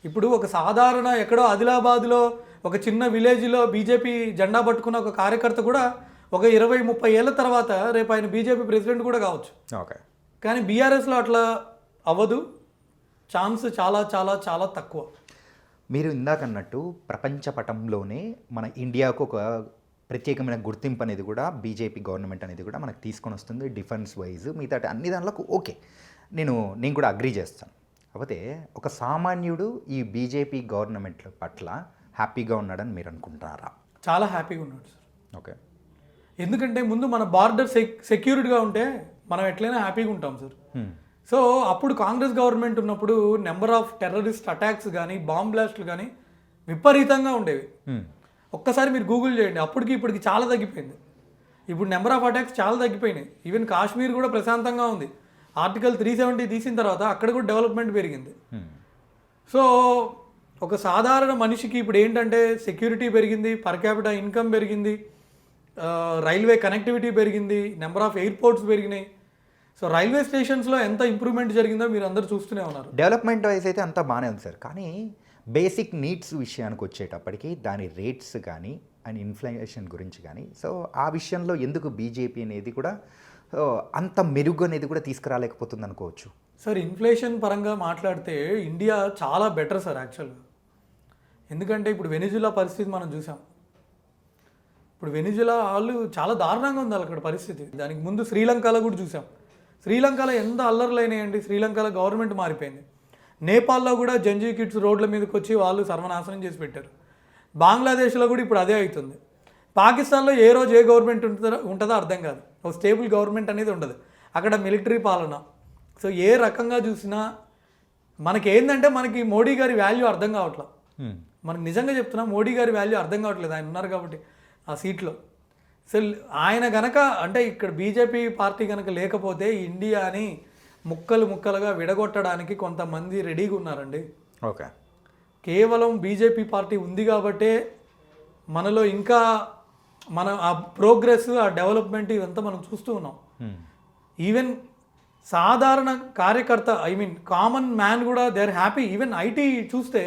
ఇప్పుడు ఒక సాధారణ ఎక్కడో ఆదిలాబాద్లో ఒక చిన్న విలేజ్లో బీజేపీ జెండా పట్టుకున్న ఒక కార్యకర్త కూడా ఒక 20-30 ఏళ్ల తర్వాత రేపు ఆయన బీజేపీ ప్రెసిడెంట్ కూడా కావచ్చు. ఓకే, కానీ బీఆర్ఎస్లో అట్లా అవ్వదు, ఛాన్స్ చాలా చాలా చాలా తక్కువ. మీరు ఇందాక అన్నట్టు ప్రపంచ పటంలోనే మన ఇండియాకు ఒక ప్రత్యేకమైన గుర్తింపు అనేది కూడా బీజేపీ గవర్నమెంట్ అనేది కూడా మనకు తీసుకొని వస్తుంది డిఫెన్స్ వైజ్ మిగతా అన్ని దానిలకు ఓకే నేను కూడా అగ్రీ చేస్తాను. కాకపోతే ఒక సామాన్యుడు ఈ బీజేపీ గవర్నమెంట్ పట్ల హ్యాపీగా ఉన్నాడని మీరు అనుకుంటున్నారా? చాలా హ్యాపీగా ఉన్నాడు సార్. ఓకే, ఎందుకంటే ముందు మన బార్డర్ సెక్యూరిటీగా ఉంటే మనం ఎట్లయినా హ్యాపీగా ఉంటాం సార్. సో అప్పుడు కాంగ్రెస్ గవర్నమెంట్ ఉన్నప్పుడు నెంబర్ ఆఫ్ టెర్రరిస్ట్ అటాక్స్ కానీ బాంబ్ బ్లాస్ట్లు కానీ విపరీతంగా ఉండేవి. ఒక్కసారి మీరు గూగుల్ చేయండి, అప్పటికి ఇప్పటికి చాలా తగ్గిపోయింది. ఇప్పుడు నెంబర్ ఆఫ్ అటాక్స్ చాలా తగ్గిపోయినాయి. ఈవెన్ కాశ్మీర్ కూడా ప్రశాంతంగా ఉంది. ఆర్టికల్ 370 తీసిన తర్వాత అక్కడ కూడా డెవలప్మెంట్ పెరిగింది. సో ఒక సాధారణ మనిషికి ఇప్పుడు ఏంటంటే సెక్యూరిటీ పెరిగింది, పర్ క్యాపిటల్ ఇన్కమ్ పెరిగింది, రైల్వే కనెక్టివిటీ పెరిగింది, నెంబర్ ఆఫ్ ఎయిర్పోర్ట్స్ పెరిగినాయి. సో రైల్వే స్టేషన్స్లో ఎంత ఇంప్రూవ్మెంట్ జరిగిందో మీరు అందరూ చూస్తూనే ఉన్నారు. డెవలప్మెంట్ వైజ్ అయితే అంతా బాగానే ఉంది సార్, కానీ బేసిక్ నీడ్స్ విషయానికి వచ్చేటప్పటికి దాని రేట్స్ కానీ అండ్ ఇన్ఫ్లేషన్ గురించి కానీ సో ఆ విషయంలో ఎందుకు బీజేపీ అనేది కూడా అంత మెరుగు అనేది కూడా తీసుకురాలేకపోతుంది అనుకోవచ్చు సార్. ఇన్ఫ్లేషన్ పరంగా మాట్లాడితే ఇండియా చాలా బెటర్ సార్ యాక్చువల్గా. ఎందుకంటే ఇప్పుడు వెనిజులా పరిస్థితి మనం చూసాం. ఇప్పుడు వెనిజులా వాళ్ళు చాలా దారుణంగా ఉంది అక్కడ పరిస్థితి. దానికి ముందు శ్రీలంకలో కూడా చూసాం. శ్రీలంకలో ఎంత అల్లర్లు అయినాయండి. శ్రీలంకలో గవర్నమెంట్ మారిపోయింది. నేపాల్లో కూడా జంజీ కిడ్స్ రోడ్ల మీదకి వచ్చి వాళ్ళు సర్వనాశనం చేసి పెట్టారు. బంగ్లాదేశ్లో కూడా ఇప్పుడు అదే అవుతుంది. పాకిస్తాన్లో ఏ రోజు ఏ గవర్నమెంట్ ఉంటుందో అర్థం కాదు. ఒక స్టేబుల్ గవర్నమెంట్ అనేది ఉండదు. అక్కడ మిలిటరీ పాలన. సో ఏ రకంగా చూసినా మనకి ఏంటంటే మనకి మోడీ గారి వాల్యూ అర్థం కావట్లేదు. మనకు నిజంగా చెప్తున్నా మోడీ గారి వాల్యూ అర్థం కావట్లేదు. ఆయన ఉన్నారు కాబట్టి ఆ సీట్లో. సో ఆయన గనక అంటే ఇక్కడ బీజేపీ పార్టీ కనుక లేకపోతే ఇండియాని ముక్కలు ముక్కలుగా విడగొట్టడానికి కొంతమంది రెడీగా ఉన్నారండి. ఓకే, కేవలం బీజేపీ పార్టీ ఉంది కాబట్టే మనలో ఇంకా మన ఆ ప్రోగ్రెస్ ఆ డెవలప్మెంట్ ఇవంతా మనం చూస్తూ ఉన్నాం. ఈవెన్ సాధారణ కార్యకర్త కామన్ మ్యాన్ కూడా they are happy. Even IT చూస్తే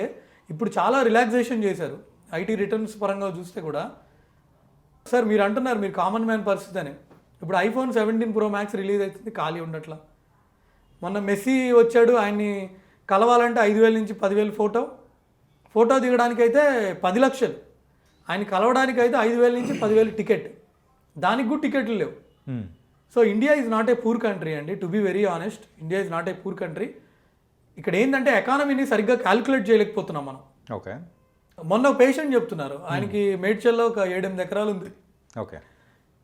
ఇప్పుడు చాలా రిలాక్సేషన్ చేశారు. ఐటీ రిటర్న్స్ పరంగా చూస్తే కూడా సార్ మీరు అంటున్నారు మీరు కామన్ మ్యాన్ పరిస్థితి అని. ఇప్పుడు iPhone 17 Pro Max రిలీజ్ అవుతుంది, ఖాళీ ఉండట్లా. మొన్న మెస్సీ వచ్చాడు, ఆయన్ని కలవాలంటే 5,000 నుంచి 10,000 ఫోటో దిగడానికి అయితే 10 లక్షలు, ఆయన కలవడానికి అయితే 5,000 నుంచి 10,000 టికెట్. దానికి కూడా టికెట్లు లేవు. So India is not a poor country అండి. To be very honest, India is not a poor country. ఇక్కడ ఏంటంటే ఎకానమీని సరిగ్గా క్యాలిక్యులేట్ చేయలేకపోతున్నాం మనం. ఓకే, మొన్న పేషెంట్ చెప్తున్నారు ఆయనకి మేడ్చల్లో ఒక 7-8 ఎకరాలు ఉంది. ఓకే,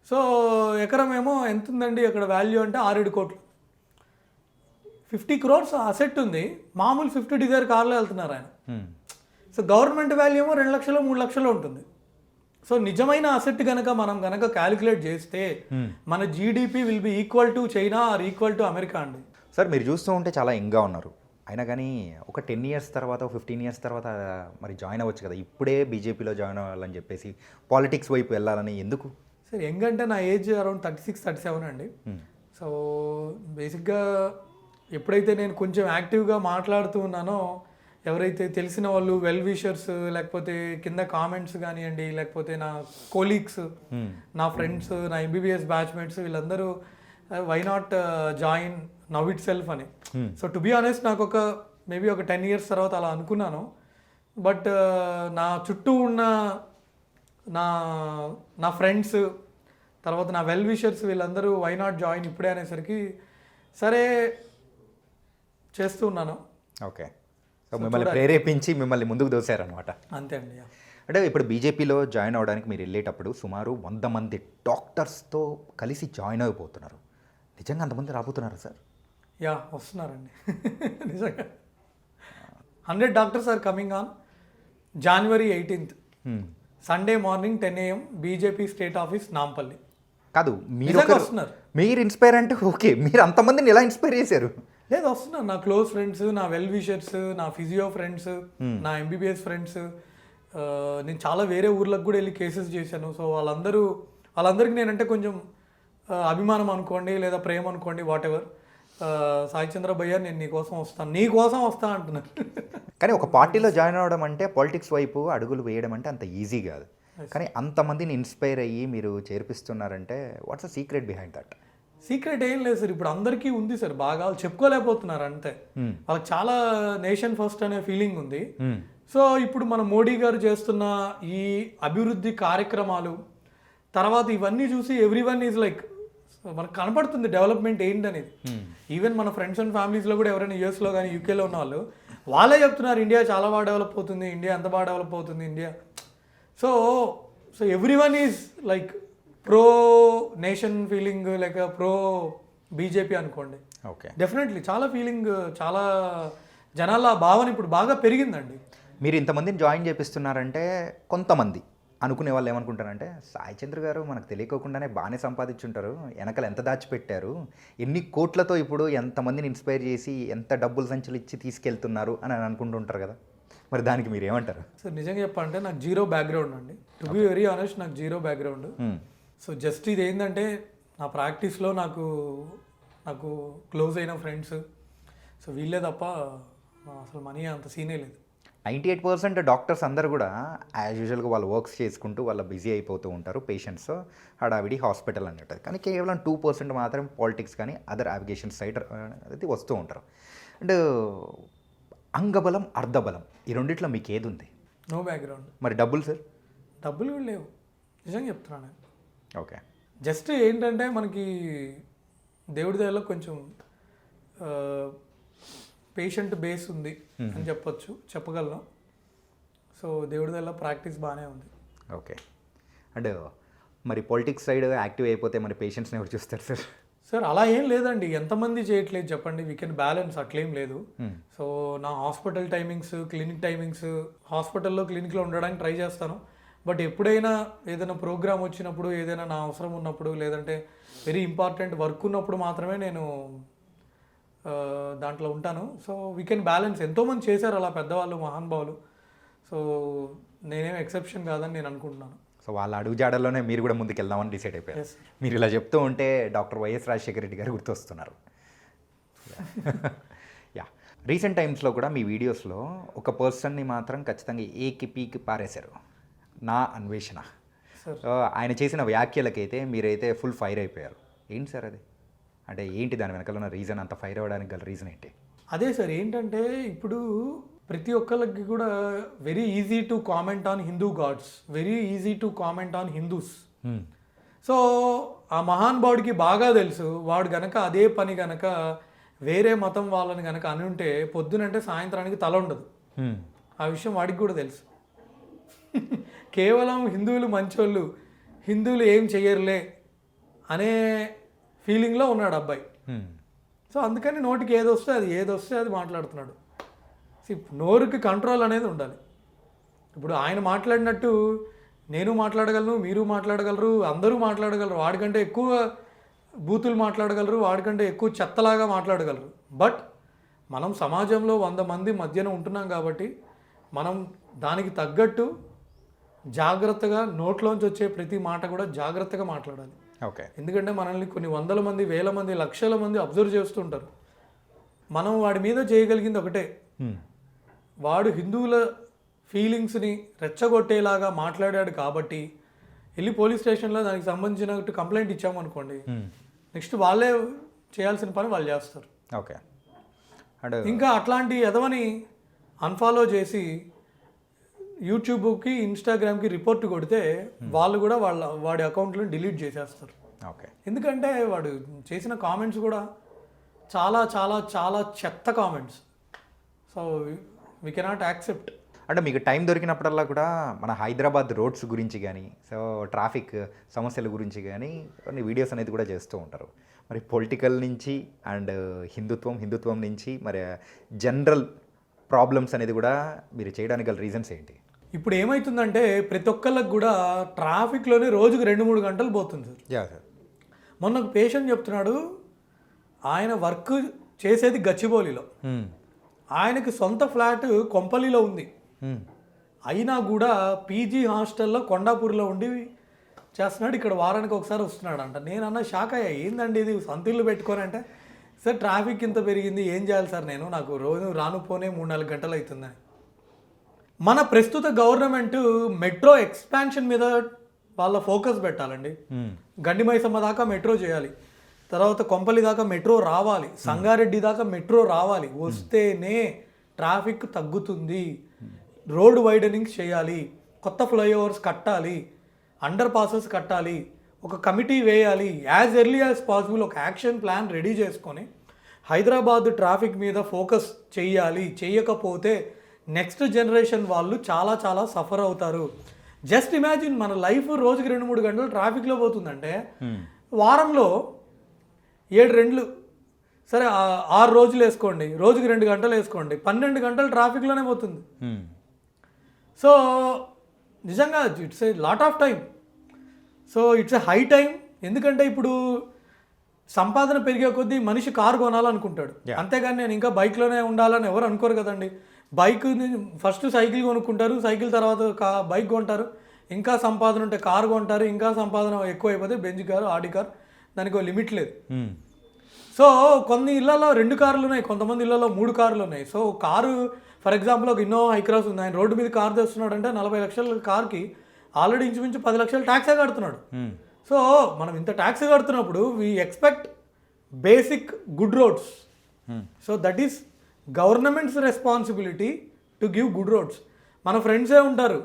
సో ఎకరం ఏమో ఎంత ఉందండి అక్కడ వాల్యూ అంటే 6-7 కోట్లు. 50 crores అసెట్ ఉంది. మామూలు 50 డిజైర్ కార్లో వెళ్తున్నారు ఆయన. సో గవర్నమెంట్ వాల్యూ ఏమో 2 లక్షలు 3 లక్షలు ఉంటుంది. సో నిజమైన అసెట్ కనుక మనం కనుక క్యాలిక్యులేట్ చేస్తే మన GDP will be equal to China or equal to America అండి. సార్ మీరు చూస్తూ ఉంటే చాలా యంగ్గా ఉన్నారు. అయినా కానీ ఒక 10 years తర్వాత 15 years తర్వాత మరి జాయిన్ అవ్వచ్చు కదా. ఇప్పుడే బీజేపీలో జాయిన్ అవ్వాలని చెప్పేసి పాలిటిక్స్ వైపు వెళ్ళాలని ఎందుకు? సార్ యంగ్ అంటే నా ఏజ్ అరౌండ్ 36-37 అండి. సో బేసిక్గా ఎప్పుడైతే నేను కొంచెం యాక్టివ్గా మాట్లాడుతూ ఉన్నానో ఎవరైతే తెలిసిన వాళ్ళు వెల్ విషర్స్ లేకపోతే కింద కామెంట్స్ కానివ్వండి లేకపోతే నా కోలీగ్స్ నా ఫ్రెండ్స్ నా ఎంబీబీఎస్ బ్యాచ్మేట్స్ వీళ్ళందరూ why not join now itself అని. సో టు బీ ఆనెస్ట్ నాకు ఒక మేబీ ఒక 10 years తర్వాత అలా అనుకున్నాను. బట్ నా చుట్టూ ఉన్న నా ఫ్రెండ్స్ తర్వాత నా వెల్ విషర్స్ వీళ్ళందరూ వై నాట్ జాయిన్ ఇప్పుడే అనేసరికి సరే చేస్తూ ఉన్నాను. ఓకే, సో మిమ్మల్ని ప్రేరేపించి మిమ్మల్ని ముందుకు దోశారనమాట. అంతే అండి. అంటే ఇప్పుడు బీజేపీలో జాయిన్ అవ్వడానికి మీరు వెళ్ళేటప్పుడు సుమారు 100 మంది డాక్టర్స్తో కలిసి జాయిన్ అయిపోతున్నారు. నిజంగా అంతమంది రాబోతున్నారా సార్? యా వస్తున్నారండి నిజంగా. 100 doctors are coming on January 18th Sunday morning 10 AM BJP state office Nampally. కాదు మీరు వస్తున్నారు. మీరు ఇన్స్పైర్ అంటే ఓకే, మీరు అంతమందిని ఎలా ఇన్స్పైర్ చేశారు? లేదు వస్తున్నారు నా క్లోజ్ ఫ్రెండ్స్, నా వెల్ విషర్స్, నా ఫిజియో ఫ్రెండ్స్, నా ఎంబీబీఎస్ ఫ్రెండ్స్. నేను చాలా వేరే ఊర్లకు కూడా వెళ్ళి కేసెస్ చేశాను. సో వాళ్ళందరికీ నేనంటే కొంచెం అభిమానం అనుకోండి లేదా ప్రేమ అనుకోండి వాట్ ఎవర్. సాయి చంద్ర భయ్య నేను నీ కోసం వస్తా అంటున్నాను. కానీ ఒక పార్టీలో జాయిన్ అవ్వడం అంటే పాలిటిక్స్ వైపు అడుగులు వేయడం అంటే అంత ఈజీ కాదు. కానీ అంతమందిని ఇన్స్పైర్ అయ్యి మీరు చేర్పిస్తున్నారంటే what's the secret behind that? Secret ఏం లేదు సార్. ఇప్పుడు అందరికీ ఉంది సార్, బాగా చెప్పుకోలేకపోతున్నారు అంతే. వాళ్ళకి చాలా నేషన్ ఫస్ట్ అనే ఫీలింగ్ ఉంది. సో ఇప్పుడు మన మోడీ గారు చేస్తున్న ఈ అభివృద్ధి కార్యక్రమాలు తర్వాత ఇవన్నీ చూసి ఎవ్రీ వన్ ఈజ్ లైక్ మనకు కనపడుతుంది డెవలప్మెంట్ ఏంటనేది. ఈవెన్ మన ఫ్రెండ్స్ అండ్ ఫ్యామిలీస్లో కూడా ఎవరైనా యూఎస్లో కానీ యూకేలో ఉన్న వాళ్ళే చెప్తున్నారు ఇండియా చాలా బాగా డెవలప్ అవుతుంది, ఇండియా ఎంత బాగా డెవలప్ అవుతుంది India. So so every one is like pro nation feeling, లేక ప్రో బీజేపీ అనుకోండి. ఓకే, డెఫినెట్లీ చాలా ఫీలింగ్, చాలా జనాల భావన ఇప్పుడు బాగా పెరిగిందండి. మీరు ఇంతమందిని జాయిన్ చేపిస్తున్నారంటే కొంతమంది అనుకునే వాళ్ళు ఏమనుకుంటారంటే సాయి చంద్ర గారు మనకు తెలియకోకుండానే బాగానే సంపాదించుంటారు, వెనకాల ఎంత దాచిపెట్టారు, ఎన్ని కోట్లతో ఇప్పుడు ఎంతమందిని ఇన్స్పైర్ చేసి ఎంత డబ్బులు సంచులు ఇచ్చి తీసుకెళ్తున్నారు అని అనుకుంటుంటారు కదా. మరి దానికి మీరు ఏమంటారు? సో నిజంగా చెప్పాలంటే నాకు జీరో బ్యాక్గ్రౌండ్ అండి. టు బి వెరీ ఆనెస్ట్, నాకు జీరో బ్యాక్గ్రౌండ్. సో జస్ట్ ఇది ఏంటంటే నా ప్రాక్టీస్లో నాకు క్లోజ్ అయిన ఫ్రెండ్స్, సో వీళ్ళే తప్ప అసలు మనీ అంత సీనే లేదు. 98% డాక్టర్స్ అందరూ కూడా యాజ్ యూజువల్గా వాళ్ళు వర్క్స్ చేసుకుంటూ వాళ్ళ బిజీ అయిపోతూ ఉంటారు, పేషెంట్స్ హడావిడి హాస్పిటల్ అన్నట్టు. కానీ కేవలం 2% మాత్రం పాలిటిక్స్ కానీ అదర్ అవిగేషన్ సైడ్ అది వస్తూ ఉంటారు. అండ్ అంగబలం అర్ధబలం ఈ రెండిట్లో మీకు ఏది ఉంది? No background. మరి డబ్బులు సార్? డబ్బులు కూడా లేవు, నిజంగా చెప్తున్నాను. ఓకే, జస్ట్ ఏంటంటే మనకి దేవుడి దయలో కొంచెం పేషెంట్ బేస్ ఉంది అని చెప్పగలను. సో దేవుడి దయలో ప్రాక్టీస్ బాగానే ఉంది. ఓకే, అండ్ మరి పొలిటిక్స్ సైడ్ యాక్టివ్ అయిపోతే మరి పేషెంట్స్ని ఎవరు చూస్తారు సార్? సార్ అలా ఏం లేదండి, ఎంతమంది చేయట్లేదు చెప్పండి, వీ కెన్ బ్యాలెన్స్, అట్లేం లేదు. సో నా హాస్పిటల్ టైమింగ్స్, క్లినిక్ టైమింగ్స్, హాస్పిటల్లో క్లినిక్లో ఉండడానికి ట్రై చేస్తాను. బట్ ఎప్పుడైనా ఏదైనా ప్రోగ్రామ్ వచ్చినప్పుడు, ఏదైనా నా అవసరం ఉన్నప్పుడు, లేదంటే వెరీ ఇంపార్టెంట్ వర్క్ ఉన్నప్పుడు మాత్రమే నేను దాంట్లో ఉంటాను. So we can balance. ఎంతోమంది చేశారు అలా పెద్దవాళ్ళు, మహానుభావులు. సో నేనేం ఎక్సెప్షన్ కాదని నేను అనుకుంటున్నాను. సో వాళ్ళ అడుగుజాడల్లోనే మీరు కూడా ముందుకు వెళ్దామని డిసైడ్ అయిపోయారు. మీరు ఇలా చెప్తూ ఉంటే డాక్టర్ వైఎస్ రాజశేఖర రెడ్డి గారు గుర్తొస్తున్నారు. యా, రీసెంట్ టైమ్స్లో కూడా మీ వీడియోస్లో ఒక పర్సన్ని మాత్రం ఖచ్చితంగా ఏకి పీకి పారేశారు, నా అన్వేషణ. సో ఆయన చేసిన వ్యాఖ్యలకైతే మీరైతే ఫుల్ ఫైర్ అయిపోయారు. ఏంటి సార్ అది? అంటే ఏంటి దాని వెనకాల ఉన్న రీజన్, అంత ఫైర్ అవ్వడానికి గల రీజన్ ఏంటి? అదే సార్, ఏంటంటే ఇప్పుడు ప్రతి ఒక్కరికి కూడా very easy to comment on Hindu gods, very easy to comment on Hindus. So ఆ మహానుభావుడికి బాగా తెలుసు, వాడు గనక అదే పని గనక వేరే మతం వాళ్ళని గనక అని ఉంటే పొద్దునంటే సాయంత్రానికి తల ఉండదు. ఆ విషయం వాడికి కూడా తెలుసు. కేవలం హిందువులు మంచోళ్ళు, హిందువులు ఏం చెయ్యరులే అనే ఫీలింగ్లో ఉన్నాడు అబ్బాయి. సో అందుకని నోటికి ఏదొస్తే అది మాట్లాడుతున్నాడు. నోరుకి కంట్రోల్ అనేది ఉండాలి. ఇప్పుడు ఆయన మాట్లాడినట్టు నేను మాట్లాడగలను, మీరు మాట్లాడగలరు, అందరూ మాట్లాడగలరు, వాడికంటే ఎక్కువ బూతులు మాట్లాడగలరు, వాడికంటే ఎక్కువ చెత్తలాగా మాట్లాడగలరు. బట్ మనం సమాజంలో 100 మంది మధ్యన ఉంటున్నాం కాబట్టి మనం దానికి తగ్గట్టు జాగ్రత్తగా నోట్లోంచి వచ్చే ప్రతి మాట కూడా జాగ్రత్తగా మాట్లాడాలి. ఓకే, ఎందుకంటే మనల్ని కొన్ని 100 మంది, 1000 మంది, లక్షల మంది అబ్జర్వ్ చేస్తుంటారు. మనం వాడి మీద చేయగలిగింది ఒకటే, వాడు హిందువుల ఫీలింగ్స్ని రెచ్చగొట్టేలాగా మాట్లాడాడు కాబట్టి వెళ్ళి పోలీస్ స్టేషన్లో దానికి సంబంధించినట్టు కంప్లైంట్ ఇచ్చామనుకోండి, నెక్స్ట్ వాళ్ళే చేయాల్సిన పని వాళ్ళు చేస్తారు. ఓకే, ఇంకా అట్లాంటి ఎదవని అన్ఫాలో చేసి యూట్యూబ్కి, ఇన్స్టాగ్రామ్కి రిపోర్ట్ కొడితే వాళ్ళు కూడా వాడి అకౌంట్లో డిలీట్ చేసేస్తారు. ఓకే, ఎందుకంటే వాడు చేసిన కామెంట్స్ కూడా చాలా చాలా చాలా చెత్త comments. So we cannot accept. అంటే మీకు టైం దొరికినప్పుడల్లా కూడా మన హైదరాబాద్ రోడ్స్ గురించి కానీ, సో ట్రాఫిక్ సమస్యల గురించి కానీ కొన్ని వీడియోస్ అనేది కూడా చేస్తూ ఉంటారు. మరి పొలిటికల్ నుంచి అండ్ హిందుత్వం నుంచి మరి జనరల్ ప్రాబ్లమ్స్ అనేది కూడా మీరు చేయడానికి గల రీజన్స్ ఏంటి? ఇప్పుడు ఏమవుతుందంటే ప్రతి ఒక్కళ్ళకి కూడా ట్రాఫిక్లోనే రోజుకు 2-3 గంటలు పోతుంది సార్. మొన్న ఒక పేషెంట్ చెప్తున్నాడు, ఆయన వర్క్ చేసేది గచ్చిబౌలిలో, ఆయనకి సొంత ఫ్లాట్ కొంపల్లిలో ఉంది, అయినా కూడా పీజీ హాస్టల్లో కొండాపూర్లో ఉండి చేస్తున్నాడు, ఇక్కడ వారానికి ఒకసారి వస్తున్నాడు అంట. నేనన్నా షాక్ అయ్యా, ఏందండి ఇది సొంత ఇల్లు పెట్టుకోనంటే, సార్ ట్రాఫిక్ ఇంత పెరిగింది, ఏం చేయాలి సార్, నాకు రోజు రానుపోనే 3-4 గంటలు అవుతుందని. మన ప్రస్తుత గవర్నమెంట్ మెట్రో ఎక్స్పాన్షన్ మీద వాళ్ళ ఫోకస్ పెట్టాలండి. గండిమైసమ్మ దాకా మెట్రో చేయాలి, తర్వాత కొంపల్లి దాకా మెట్రో రావాలి, సంగారెడ్డి దాకా మెట్రో రావాలి, వస్తేనే ట్రాఫిక్ తగ్గుతుంది. రోడ్ వైడనింగ్స్ చేయాలి, కొత్త ఫ్లైఓవర్స్ కట్టాలి, అండర్ పాసెస్ కట్టాలి, ఒక కమిటీ వేయాలి, యాజ్ ఎర్లీ యాజ్ పాసిబుల్ ఒక యాక్షన్ ప్లాన్ రెడీ చేసుకొని హైదరాబాద్ ట్రాఫిక్ మీద ఫోకస్ చెయ్యాలి. చేయకపోతే నెక్స్ట్ జనరేషన్ వాళ్ళు చాలా చాలా సఫర్ అవుతారు. జస్ట్ ఇమాజిన్ మన లైఫ్ రోజుకి 2-3 గంటలు ట్రాఫిక్లో పోతుందంటే వారంలో 7 రెండ్లు సరే 6 రోజులు వేసుకోండి, రోజుకి 2 గంటలు వేసుకోండి, 12 గంటలు ట్రాఫిక్లోనే పోతుంది. సో నిజంగా it's a lot of time. So it's a high time. ఎందుకంటే ఇప్పుడు సంపాదన పెరిగే కొద్దీ మనిషి కారు కొనాలనుకుంటాడు, అంతేగాని నేను ఇంకా బైక్లోనే ఉండాలని ఎవరు అనుకోరు కదండి. బైక్ ఫస్ట్ సైకిల్ కొనుక్కుంటారు, సైకిల్ తర్వాత బైక్ కొంటారు, ఇంకా సంపాదన ఉంటే కారు కొంటారు, ఇంకా సంపాదన ఎక్కువ అయిపోతే బెంజ్ కారు, ఆడి కారు, దానికి ఒక లిమిట్ లేదు. సో కొన్ని ఇళ్లలో 2 కార్లు ఉన్నాయి, కొంతమంది ఇళ్లలో 3 కార్లు ఉన్నాయి. సో కారు ఫర్ ఎగ్జాంపుల్ ఒక ఇన్నోవా హైక్రాస్ ఉంది, ఆయన రోడ్డు మీద కారు తెస్తున్నాడు అంటే 40 లక్షల కార్కి ఆల్రెడీ ఇంచుమించు 10 లక్షలు ట్యాక్సే కడుతున్నాడు. సో మనం ఇంత ట్యాక్స్ కడుతున్నప్పుడు we expect basic good roads. So that is government's responsibility to give good roads. మన ఫ్రెండ్సే ఉంటారు,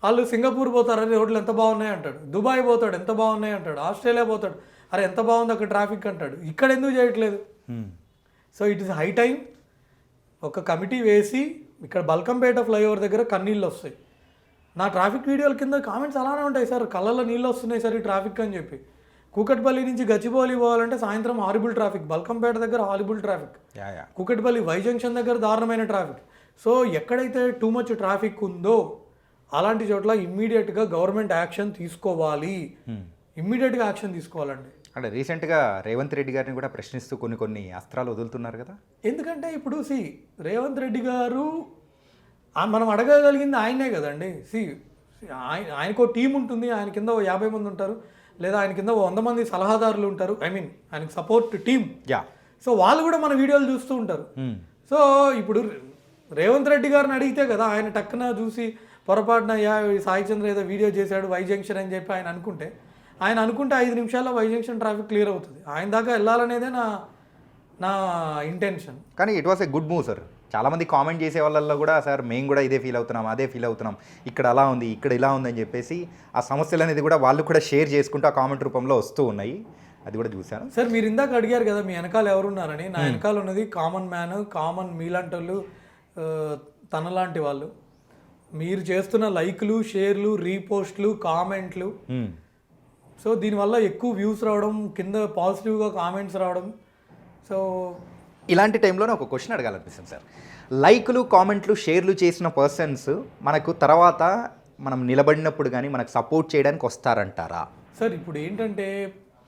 వాళ్ళు సింగపూర్ పోతారు, అరే రోడ్లు ఎంత బాగున్నాయి అంటాడు, దుబాయ్ పోతాడు ఎంత బాగున్నాయి అంటాడు, ఆస్ట్రేలియా పోతాడు, అరే ఎంత బాగుంది అక్కడ ట్రాఫిక్ అంటాడు. ఇక్కడ ఎందుకు చేయట్లేదు? So it is high time. ఒక కమిటీ వేసి ఇక్కడ బల్కంపేట ఫ్లైఓవర్ దగ్గర కన్నీళ్ళు వస్తాయి. నా ట్రాఫిక్ వీడియోల కింద కామెంట్స్ అలానే ఉంటాయి, సార్ కళ్ళల్లో నీళ్ళు వస్తున్నాయి సార్ ఈ ట్రాఫిక్ అని చెప్పి. కూకట్పల్లి నుంచి గచ్చిబౌలి పోవాలంటే సాయంత్రం హారిబుల్ ట్రాఫిక్, బల్కంపేట దగ్గర horrible traffic, Kukatpally Y junction దగ్గర దారుణమైన ట్రాఫిక్. సో ఎక్కడైతే టూ మచ్ ట్రాఫిక్ ఉందో అలాంటి చోట్ల ఇమ్మీడియట్గా గవర్నమెంట్ యాక్షన్ తీసుకోవాలి. ఇమ్మీడియట్గా యాక్షన్ తీసుకోవాలండి. అంటే రీసెంట్గా రేవంత్ రెడ్డి గారిని కూడా ప్రశ్నిస్తూ కొన్ని అస్త్రాలు వదులుతున్నారు కదా. ఎందుకంటే ఇప్పుడు రేవంత్ రెడ్డి గారు మనం అడగగలిగింది ఆయనే కదండి. ఆయనకు టీం ఉంటుంది, ఆయన కింద 50 మంది ఉంటారు, లేదా ఆయన కింద 100 మంది సలహాదారులు ఉంటారు, ఐ మీన్ ఆయనకు సపోర్ట్ టీమ్. సో వాళ్ళు కూడా మన వీడియోలు చూస్తూ ఉంటారు. సో ఇప్పుడు రేవంత్ రెడ్డి గారిని అడిగితే కదా ఆయన టక్కున చూసి పొరపాటున సాయి చంద్ర ఏదో వీడియో చేశాడు వై జంక్షన్ అని చెప్పి ఆయన అనుకుంటే 5 నిమిషాల్లో వై జంక్షన్ ట్రాఫిక్ క్లియర్ అవుతుంది. ఆయన దాకా వెళ్ళాలనేదే నా ఇంటెన్షన్. కానీ it was a good move sir. చాలామంది కామెంట్ చేసే వాళ్ళల్లో కూడా సార్ మేము కూడా ఇదే ఫీల్ అవుతున్నాం, అదే ఫీల్ అవుతున్నాం, ఇక్కడ అలా ఉంది, ఇక్కడ ఇలా ఉంది అని చెప్పేసి ఆ సమస్యలు అనేది కూడా వాళ్ళు కూడా షేర్ చేసుకుంటూ ఆ కామెంట్ రూపంలో వస్తూ ఉన్నాయి. అది కూడా చూశాను సార్. మీరు ఇందాక అడిగారు కదా మీ వెనకాల ఎవరున్నారని. నా వెనకాల ఉన్నది కామన్ మ్యాన్, కామన్ మీలాంటి వాళ్ళు, తనలాంటి వాళ్ళు. మీరు చేస్తున్న లైక్లు, షేర్లు, రీపోస్ట్లు, కామెంట్లు, సో దీనివల్ల ఎక్కువ వ్యూస్ రావడం, కింద పాజిటివ్గా కామెంట్స్ రావడం. సో ఇలాంటి టైంలోనే ఒక క్వశ్చన్ అడగాలనిపిస్తుంది సార్. లైక్లు, కామెంట్లు, షేర్లు చేసిన పర్సన్స్ మనకు తర్వాత మనం నిలబడినప్పుడు కానీ మనకు సపోర్ట్ చేయడానికి వస్తారంటారా? సార్ ఇప్పుడు ఏంటంటే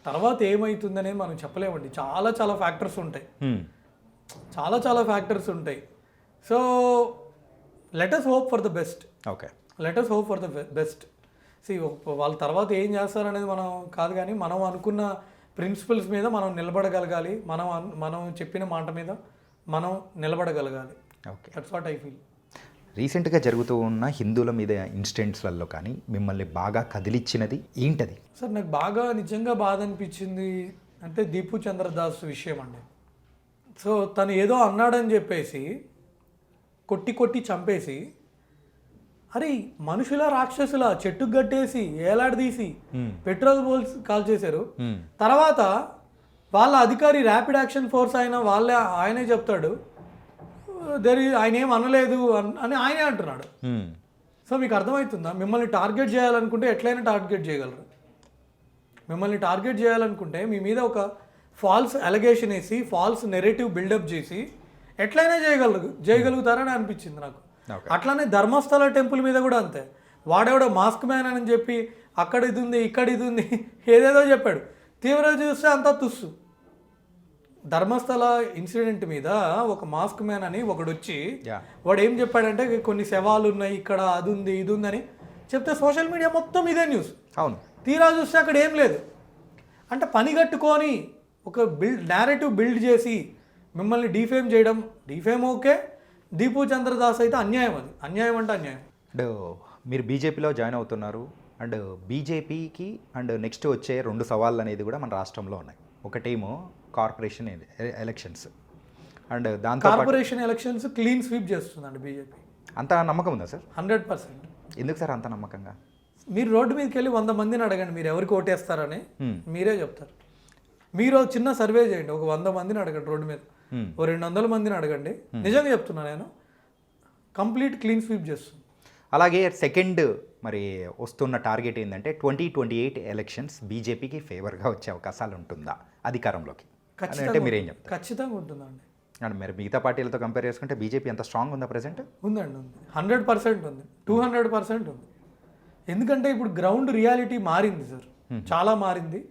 తర్వాత ఏమవుతుందనే మనం చెప్పలేమండి. చాలా ఫ్యాక్టర్స్ ఉంటాయి, చాలా ఫ్యాక్టర్స్ ఉంటాయి. So let us hope for the best. Okay, let us hope for the best. వాళ్ళ తర్వాత ఏం చేస్తారనేది మనం కాదు, కానీ మనం అనుకున్న ప్రిన్సిపల్స్ మీద మనం నిలబడగలగాలి, మనం చెప్పిన మాట మీద మనం నిలబడగలగాలి. Okay, that's what I feel. రీసెంట్గా జరుగుతూ ఉన్న హిందువుల మీద ఇన్సిడెంట్స్లలో కానీ మిమ్మల్ని బాగా కదిలిచ్చినది ఏంటది? సార్ నాకు బాగా నిజంగా బాధ అనిపించింది అంటే దీపు చంద్రదాస్ విషయం అండి. సో తను ఏదో అన్నాడని చెప్పేసి కొట్టి చంపేసి, అరే మనుషుల రాక్షసుల చెట్టుకు గట్టేసి ఏలాడదీసి పెట్రోల్ బోల్స్ కాల్ చేశారు. తర్వాత వాళ్ళ అధికారి ర్యాపిడ్ యాక్షన్ ఫోర్స్ ఆయనే చెప్తాడు ఆయన ఏం అనలేదు అని ఆయనే అంటున్నాడు. సో మీకు అర్థమవుతుందా? మిమ్మల్ని టార్గెట్ చేయాలనుకుంటే ఎట్లయినా టార్గెట్ చేయగలరు. మిమ్మల్ని టార్గెట్ చేయాలనుకుంటే మీ మీద ఒక ఫాల్స్ అలిగేషన్ వేసి ఫాల్స్ నెరేటివ్ బిల్డప్ చేసి ఎట్లయినా చేయగలుగుతారని అనిపించింది నాకు. అట్లానే ధర్మస్థల టెంపుల్ మీద కూడా అంతే. వాడేవాడో మాస్క్ మ్యాన్ అని చెప్పి అక్కడ ఇది ఉంది, ఇక్కడ ఇది ఉంది, ఏదేదో చెప్పాడు. తీవ్ర చూస్తే అంతా తుస్సు. ధర్మస్థల ఇన్సిడెంట్ మీద ఒక మాస్క్ మ్యాన్ అని ఒకడు వచ్చి వాడు ఏం చెప్పాడంటే కొన్ని శవాలు ఉన్నాయి, ఇక్కడ అది ఉంది, ఇది ఉందని చెప్తే సోషల్ మీడియా మొత్తం ఇదే న్యూస్. అవును, తీరా చూస్తే అక్కడ ఏం లేదు. అంటే పని కట్టుకొని ఒక నేరేటివ్ బిల్డ్ చేసి మిమ్మల్ని డీఫేమ్ చేయడం. డీఫేమ్ ఓకే, దీపు చంద్రదాస్ అయితే అన్యాయం. అది అన్యాయం అంటే అన్యాయం. అండ్ మీరు బీజేపీలో జాయిన్ అవుతున్నారు. అండ్ బీజేపీకి అండ్ నెక్స్ట్ వచ్చే 2 సవాళ్ళు అనేది కూడా మన రాష్ట్రంలో ఉన్నాయి. ఒకటేమో కార్పొరేషన్ ఎలక్షన్స్, అండ్ దాంతో కార్పొరేషన్ ఎలక్షన్స్ క్లీన్ స్వీప్ చేస్తుందండి బీజేపీ. అంత నమ్మకం ఉందా సార్? 100%. ఎందుకు సార్ అంత నమ్మకంగా? మీరు రోడ్డు మీదకి వెళ్ళి 100 మందిని అడగండి మీరు ఎవరికి ఓటేస్తారని మీరే చెప్తారు. మీరు ఒక చిన్న సర్వే చేయండి, ఒక 100 మందిని అడగండి రోడ్డు మీద, ఓ 200 మందిని అడగండి, నిజంగా చెప్తున్నా నేను, కంప్లీట్ క్లీన్ స్వీప్ చేస్తుంది. అలాగే సెకండ్ మరి వస్తున్న టార్గెట్ ఏంటంటే 2028 ఎలక్షన్స్ బీజేపీకి ఫేవర్గా వచ్చే అవకాశాలు ఉంటుందా అధికారంలోకి అంటే మీరేం చెప్తారు? ఖచ్చితంగా ఉంటుందండి. అండ్ మరి మిగతా పార్టీలతో కంపేర్ చేసుకుంటే బీజేపీ ఎంత స్ట్రాంగ్ ఉందా ప్రజెంట్? ఉందండి, ఉంది, 100% ఉంది, 200% ఉంది. ఎందుకంటే ఇప్పుడు గ్రౌండ్ రియాలిటీ మారింది సార్, చాలా మారింది.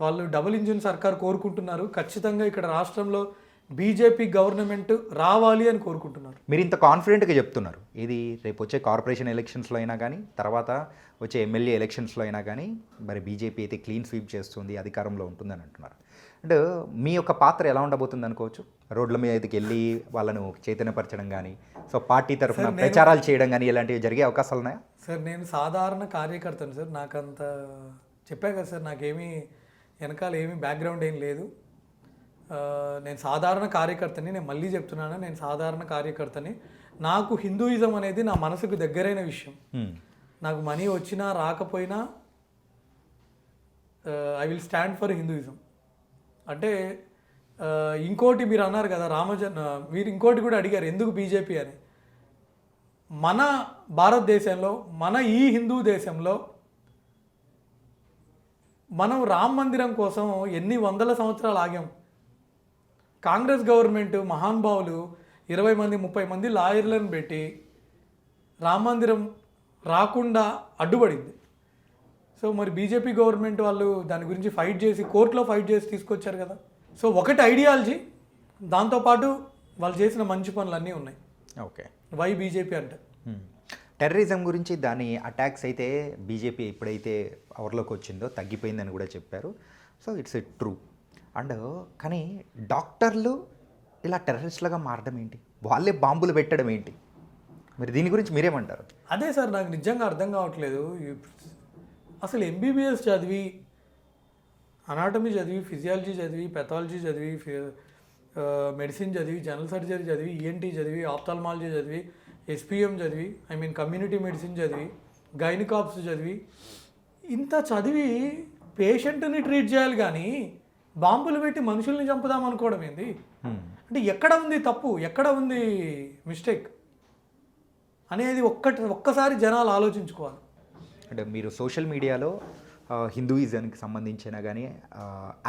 వాళ్ళు డబుల్ ఇంజిన్ సర్కార్ కోరుకుంటున్నారు, ఖచ్చితంగా ఇక్కడ రాష్ట్రంలో బీజేపీ గవర్నమెంట్ రావాలి అని కోరుకుంటున్నారు. మీరు ఇంత కాన్ఫిడెంట్గా చెప్తున్నారు, ఇది రేపు వచ్చే కార్పొరేషన్ ఎలక్షన్స్లో అయినా కానీ తర్వాత వచ్చే ఎమ్మెల్యే ఎలక్షన్స్లో అయినా కానీ మరి బీజేపీ అయితే క్లీన్ స్వీప్ చేస్తుంది, అధికారంలో ఉంటుందని అంటున్నారు. అంటే మీ యొక్క పాత్ర ఎలా ఉండబోతుంది అనుకోవచ్చు? రోడ్ల మీదకి వెళ్ళి వాళ్ళను చైతన్యపరచడం కానీ, సో పార్టీ తరఫున ప్రచారాలు చేయడం కానీ ఇలాంటివి జరిగే అవకాశాలు ఉన్నాయా? సార్ నేను సాధారణ కార్యకర్తను సార్, నాకంత చెప్పా కదా సార్, నాకేమీ వెనకాల ఏమీ బ్యాక్గ్రౌండ్ ఏం లేదు. నేను సాధారణ కార్యకర్తని, నేను మళ్ళీ చెప్తున్నాను, నేను సాధారణ కార్యకర్తని. నాకు హిందూయిజం అనేది నా మనసుకు దగ్గరైన విషయం. నాకు మనీ వచ్చినా రాకపోయినా I will stand for Hinduism. అంటే ఇంకోటి మీరు అన్నారు కదా మీరు ఇంకోటి కూడా అడిగారు ఎందుకు బీజేపీ అని. మన భారతదేశంలో, మన ఈ హిందూ దేశంలో మనం రామ మందిరం కోసం ఎన్ని వందల సంవత్సరాలు ఆగాం. కాంగ్రెస్ గవర్నమెంట్ మహానుభావులు 20 మంది 30 మంది లాయర్లను పెట్టి రామ మందిరం రాకుండా అడ్డుపడింది. సో మరి బీజేపీ గవర్నమెంట్ వాళ్ళు దాని గురించి ఫైట్ చేసి కోర్టులో ఫైట్ చేసి తీసుకొచ్చారు కదా. సో ఒకటి ఐడియాలజీ, దాంతోపాటు వాళ్ళు చేసిన మంచి పనులు అన్నీ ఉన్నాయి. ఓకే, వై బీజేపీ అంటే టెర్రరిజం గురించి దాని అటాక్స్ అయితే బీజేపీ ఎప్పుడైతే పవర్లోకి వచ్చిందో తగ్గిపోయిందని కూడా చెప్పారు. So it's a true. And కానీ డాక్టర్లు ఇలా టెర్రరిస్టులుగా మారడం ఏంటి, వాళ్ళే బాంబులు పెట్టడం ఏంటి, మరి దీని గురించి మీరేమంటారు? అదే సార్ నాకు నిజంగా అర్థం కావట్లేదు. అసలు ఎంబీబీఎస్ చదివి, అనాటమీ చదివి, ఫిజియాలజీ చదివి, పెథాలజీ చదివి, మెడిసిన్ చదివి, జనరల్ సర్జరీ చదివి, ఈఎన్టీ చదివి, ఆప్థాల్మాలజీ చదివి, ఎస్పీఎం చదివి, కమ్యూనిటీ మెడిసిన్ చదివి, గైనకాప్స్ చదివి, ఇంత చదివి పేషెంట్ని ట్రీట్ చేయాలి కానీ బాంబులు పెట్టి మనుషుల్ని చంపుదాం అనుకోవడం ఏంది? అంటే ఎక్కడ ఉంది తప్పు, ఎక్కడ ఉంది మిస్టేక్ అనేది ఒక్కసారి జనాలు ఆలోచించుకోవాలి. అంటే మీరు సోషల్ మీడియాలో హిందూయిజంకి సంబంధించిన కానీ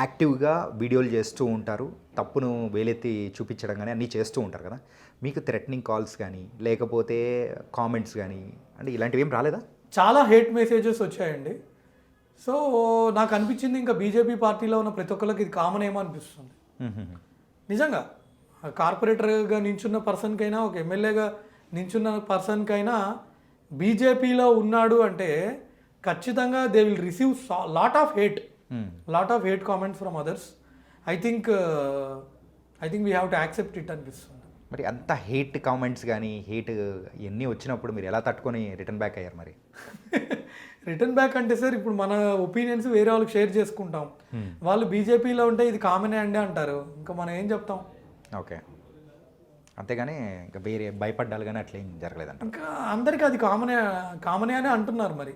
యాక్టివ్గా వీడియోలు చేస్తూ ఉంటారు, తప్పును వేలెత్తి చూపించడం కానీ అన్నీ చేస్తూ ఉంటారు కదా. మీకు థ్రెటనింగ్ కాల్స్ కానీ లేకపోతే కామెంట్స్ కానీ అంటే ఇలాంటివి ఏం రాలేదా? చాలా హేట్ మెసేజెస్ వచ్చాయండి. సో నాకు అనిపించింది ఇంకా బీజేపీ పార్టీలో ఉన్న ప్రతి ఒక్కరికి ఇది కామన్ ఏమో అనిపిస్తుంది. నిజంగా కార్పొరేటర్గా నించున్న పర్సన్కైనా, ఒక ఎమ్మెల్యేగా నించున్న పర్సన్కైనా బీజేపీలో ఉన్నాడు అంటే ఖచ్చితంగా they will receive lot of hate comments from others. I think we have to accept it అనిపిస్తుంది. మరి అంత హేట్ కామెంట్స్ కానీ హేట్ ఇవన్నీ వచ్చినప్పుడు మీరు ఎలా తట్టుకొని రిటర్న్ బ్యాక్ అయ్యారు? మరి రిటర్న్ బ్యాక్ అంటే సార్ ఇప్పుడు మన ఒపీనియన్స్ వేరే వాళ్ళకి షేర్ చేసుకుంటాం. వాళ్ళు బీజేపీలో ఉంటే ఇది కామనే అండి అంటారు, ఇంకా మనం ఏం చెప్తాం? ఓకే, అంతేగాని ఇంకా వేరే భయపడ్డాలు కానీ అట్లా ఏం జరగలేదంట. ఇంకా అందరికీ అది కామనే అని అంటున్నారు. మరి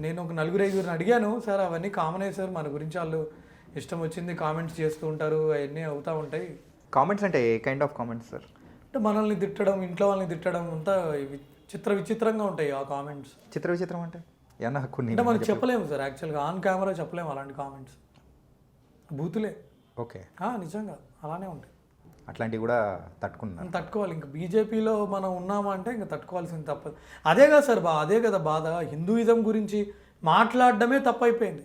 నేను ఒక 4-5 అడిగాను, సార్ అవన్నీ కామనే సార్, మన గురించి వాళ్ళు ఇష్టం వచ్చింది కామెంట్స్ చేస్తూ ఉంటారు, అవన్నీ అవుతూ ఉంటాయి. కామెంట్స్ అంటే ఏ కైండ్ ఆఫ్ కామెంట్స్ సార్? అంటే మనల్ని తిట్టడం, ఇంట్లో వాళ్ళని తిట్టడం అంతా విచిత్రంగా ఉంటాయి ఆ కామెంట్స్. విచిత్రం అంటే ఏమన్నా కొన్ని అంటే మనం చెప్పలేము సార్, యాక్చువల్గా ఆన్ కెమెరా చెప్పలేము అలాంటి కామెంట్స్, బూతులే. ఓకే, నిజంగా అలానే ఉంటాయి. అట్లాంటివి కూడా తట్టుకోవాలి. ఇంకా బీజేపీలో మనం ఉన్నామా అంటే ఇంకా తట్టుకోవాల్సింది తప్పదు. అదే కదా సార్ అదే కదా బాధ, హిందూయిజం గురించి మాట్లాడడమే తప్పైపోయింది.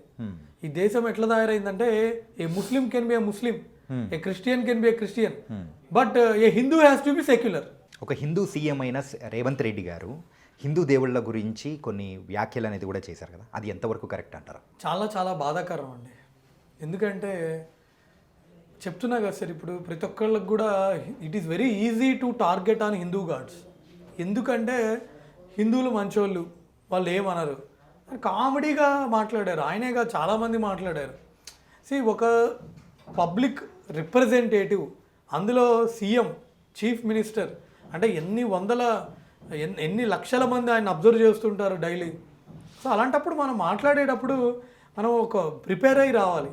ఈ దేశం ఎట్లా తయారైందంటే a Muslim can be a Muslim, a Christian can be a Christian, but a Hindu has to be secular. ఒక హిందూ సీఎం అయిన రేవంత్ రెడ్డి గారు హిందూ దేవుళ్ళ గురించి కొన్ని వ్యాఖ్యలు అనేది కూడా చేశారు కదా, అది ఎంతవరకు కరెక్ట్ అంటారా? చాలా చాలా బాధాకరం అండి. ఎందుకంటే చెప్తున్నా కదా సార్, ఇప్పుడు ప్రతి ఒక్కళ్ళకి కూడా it is very easy to target on Hindu gods. ఎందుకంటే హిందువులు మంచోళ్ళు, వాళ్ళు ఏమనరు, కామెడీగా మాట్లాడారు. ఆయనేగా చాలామంది మాట్లాడారు. ఒక పబ్లిక్ రిప్రజెంటేటివ్, అందులో సీఎం, చీఫ్ మినిస్టర్, అంటే ఎన్ని లక్షల మంది ఆయన అబ్జర్వ్ చేస్తుంటారు డైలీ. సో అలాంటప్పుడు మనం మాట్లాడేటప్పుడు మనం ఒక ప్రిపేర్ అయ్యి రావాలి,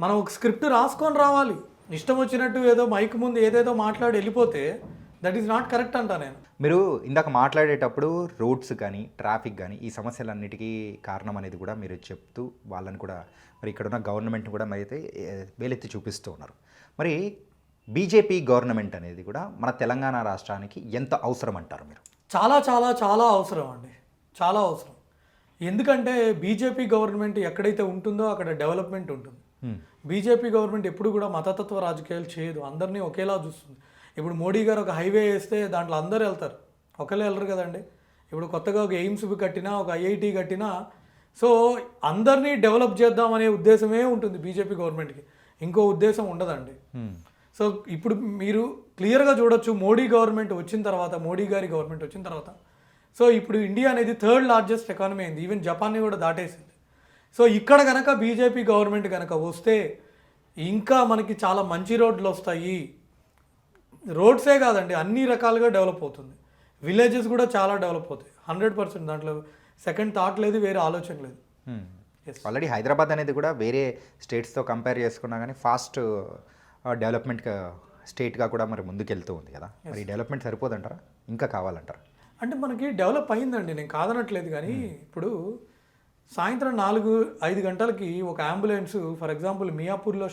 మనం ఒక స్క్రిప్ట్ రాసుకొని రావాలి. ఇష్టం వచ్చినట్టు ఏదో మైక్ ముందు ఏదేదో మాట్లాడి వెళ్ళిపోతే దట్ ఈస్ నాట్ కరెక్ట్ అంటా నేను. మీరు ఇందాక మాట్లాడేటప్పుడు రోడ్స్ కానీ ట్రాఫిక్ కానీ ఈ సమస్యలన్నిటికీ కారణం అనేది కూడా మీరు చెప్తూ వాళ్ళని కూడా మరి ఇక్కడ ఉన్న గవర్నమెంట్ కూడా మరి అయితే వేలెత్తి చూపిస్తూ ఉన్నారు. మరి బీజేపీ గవర్నమెంట్ అనేది కూడా మన తెలంగాణ రాష్ట్రానికి ఎంత అవసరం అంటారు మీరు? చాలా చాలా చాలా అవసరం అండి, చాలా అవసరం. ఎందుకంటే బీజేపీ గవర్నమెంట్ ఎక్కడైతే ఉంటుందో అక్కడ డెవలప్మెంట్ ఉంటుంది. బీజేపీ గవర్నమెంట్ ఎప్పుడు కూడా మతతత్వ రాజకీయాలు చేయదు, అందరినీ ఒకేలా చూస్తుంది. ఇప్పుడు మోడీ గారు ఒక హైవే వేస్తే దాంట్లో అందరూ వెళ్తారు, ఒకళ్ళే వెళ్ళరు కదండి. ఇప్పుడు కొత్తగా ఒక ఎయిమ్స్ కట్టినా, ఒక ఐఐటి కట్టినా, సో అందరినీ డెవలప్ చేద్దాం అనే ఉద్దేశమే ఉంటుంది బీజేపీ గవర్నమెంట్కి, ఇంకో ఉద్దేశం ఉండదండి. సో ఇప్పుడు మీరు క్లియర్గా చూడొచ్చు, మోడీ గవర్నమెంట్ వచ్చిన తర్వాత, మోడీ గారి గవర్నమెంట్ వచ్చిన తర్వాత, సో ఇప్పుడు ఇండియా అనేది 3rd లార్జెస్ట్ ఎకానమీ అయింది, ఈవెన్ జపాన్ని కూడా దాటేసింది. సో ఇక్కడ కనుక బీజేపీ గవర్నమెంట్ కనుక వస్తే ఇంకా మనకి చాలా మంచి రోడ్లు వస్తాయి. రోడ్సే కాదండి, అన్ని రకాలుగా డెవలప్ అవుతుంది. విలేజెస్ కూడా చాలా డెవలప్ అవుతాయి 100%. దాంట్లో సెకండ్ థాట్ లేదు, వేరే ఆలోచన లేదు. ఆల్రెడీ హైదరాబాద్ అనేది కూడా వేరే స్టేట్స్తో కంపేర్ చేసుకున్నా కానీ ఫాస్ట్ డెవలప్మెంట్ స్టేట్గా కూడా మరి ముందుకెళ్తూ ఉంది కదా. మరి డెవలప్మెంట్ సరిపోదంటారా, ఇంకా కావాలంటారా? అంటే మనకి డెవలప్ అయిందండి, నేను కాదనట్లేదు. కానీ ఇప్పుడు సాయంత్రం 4-5 గంటలకి ఒక అంబులెన్స్ ఫర్ ఎగ్జాంపుల్ మియాపూర్లో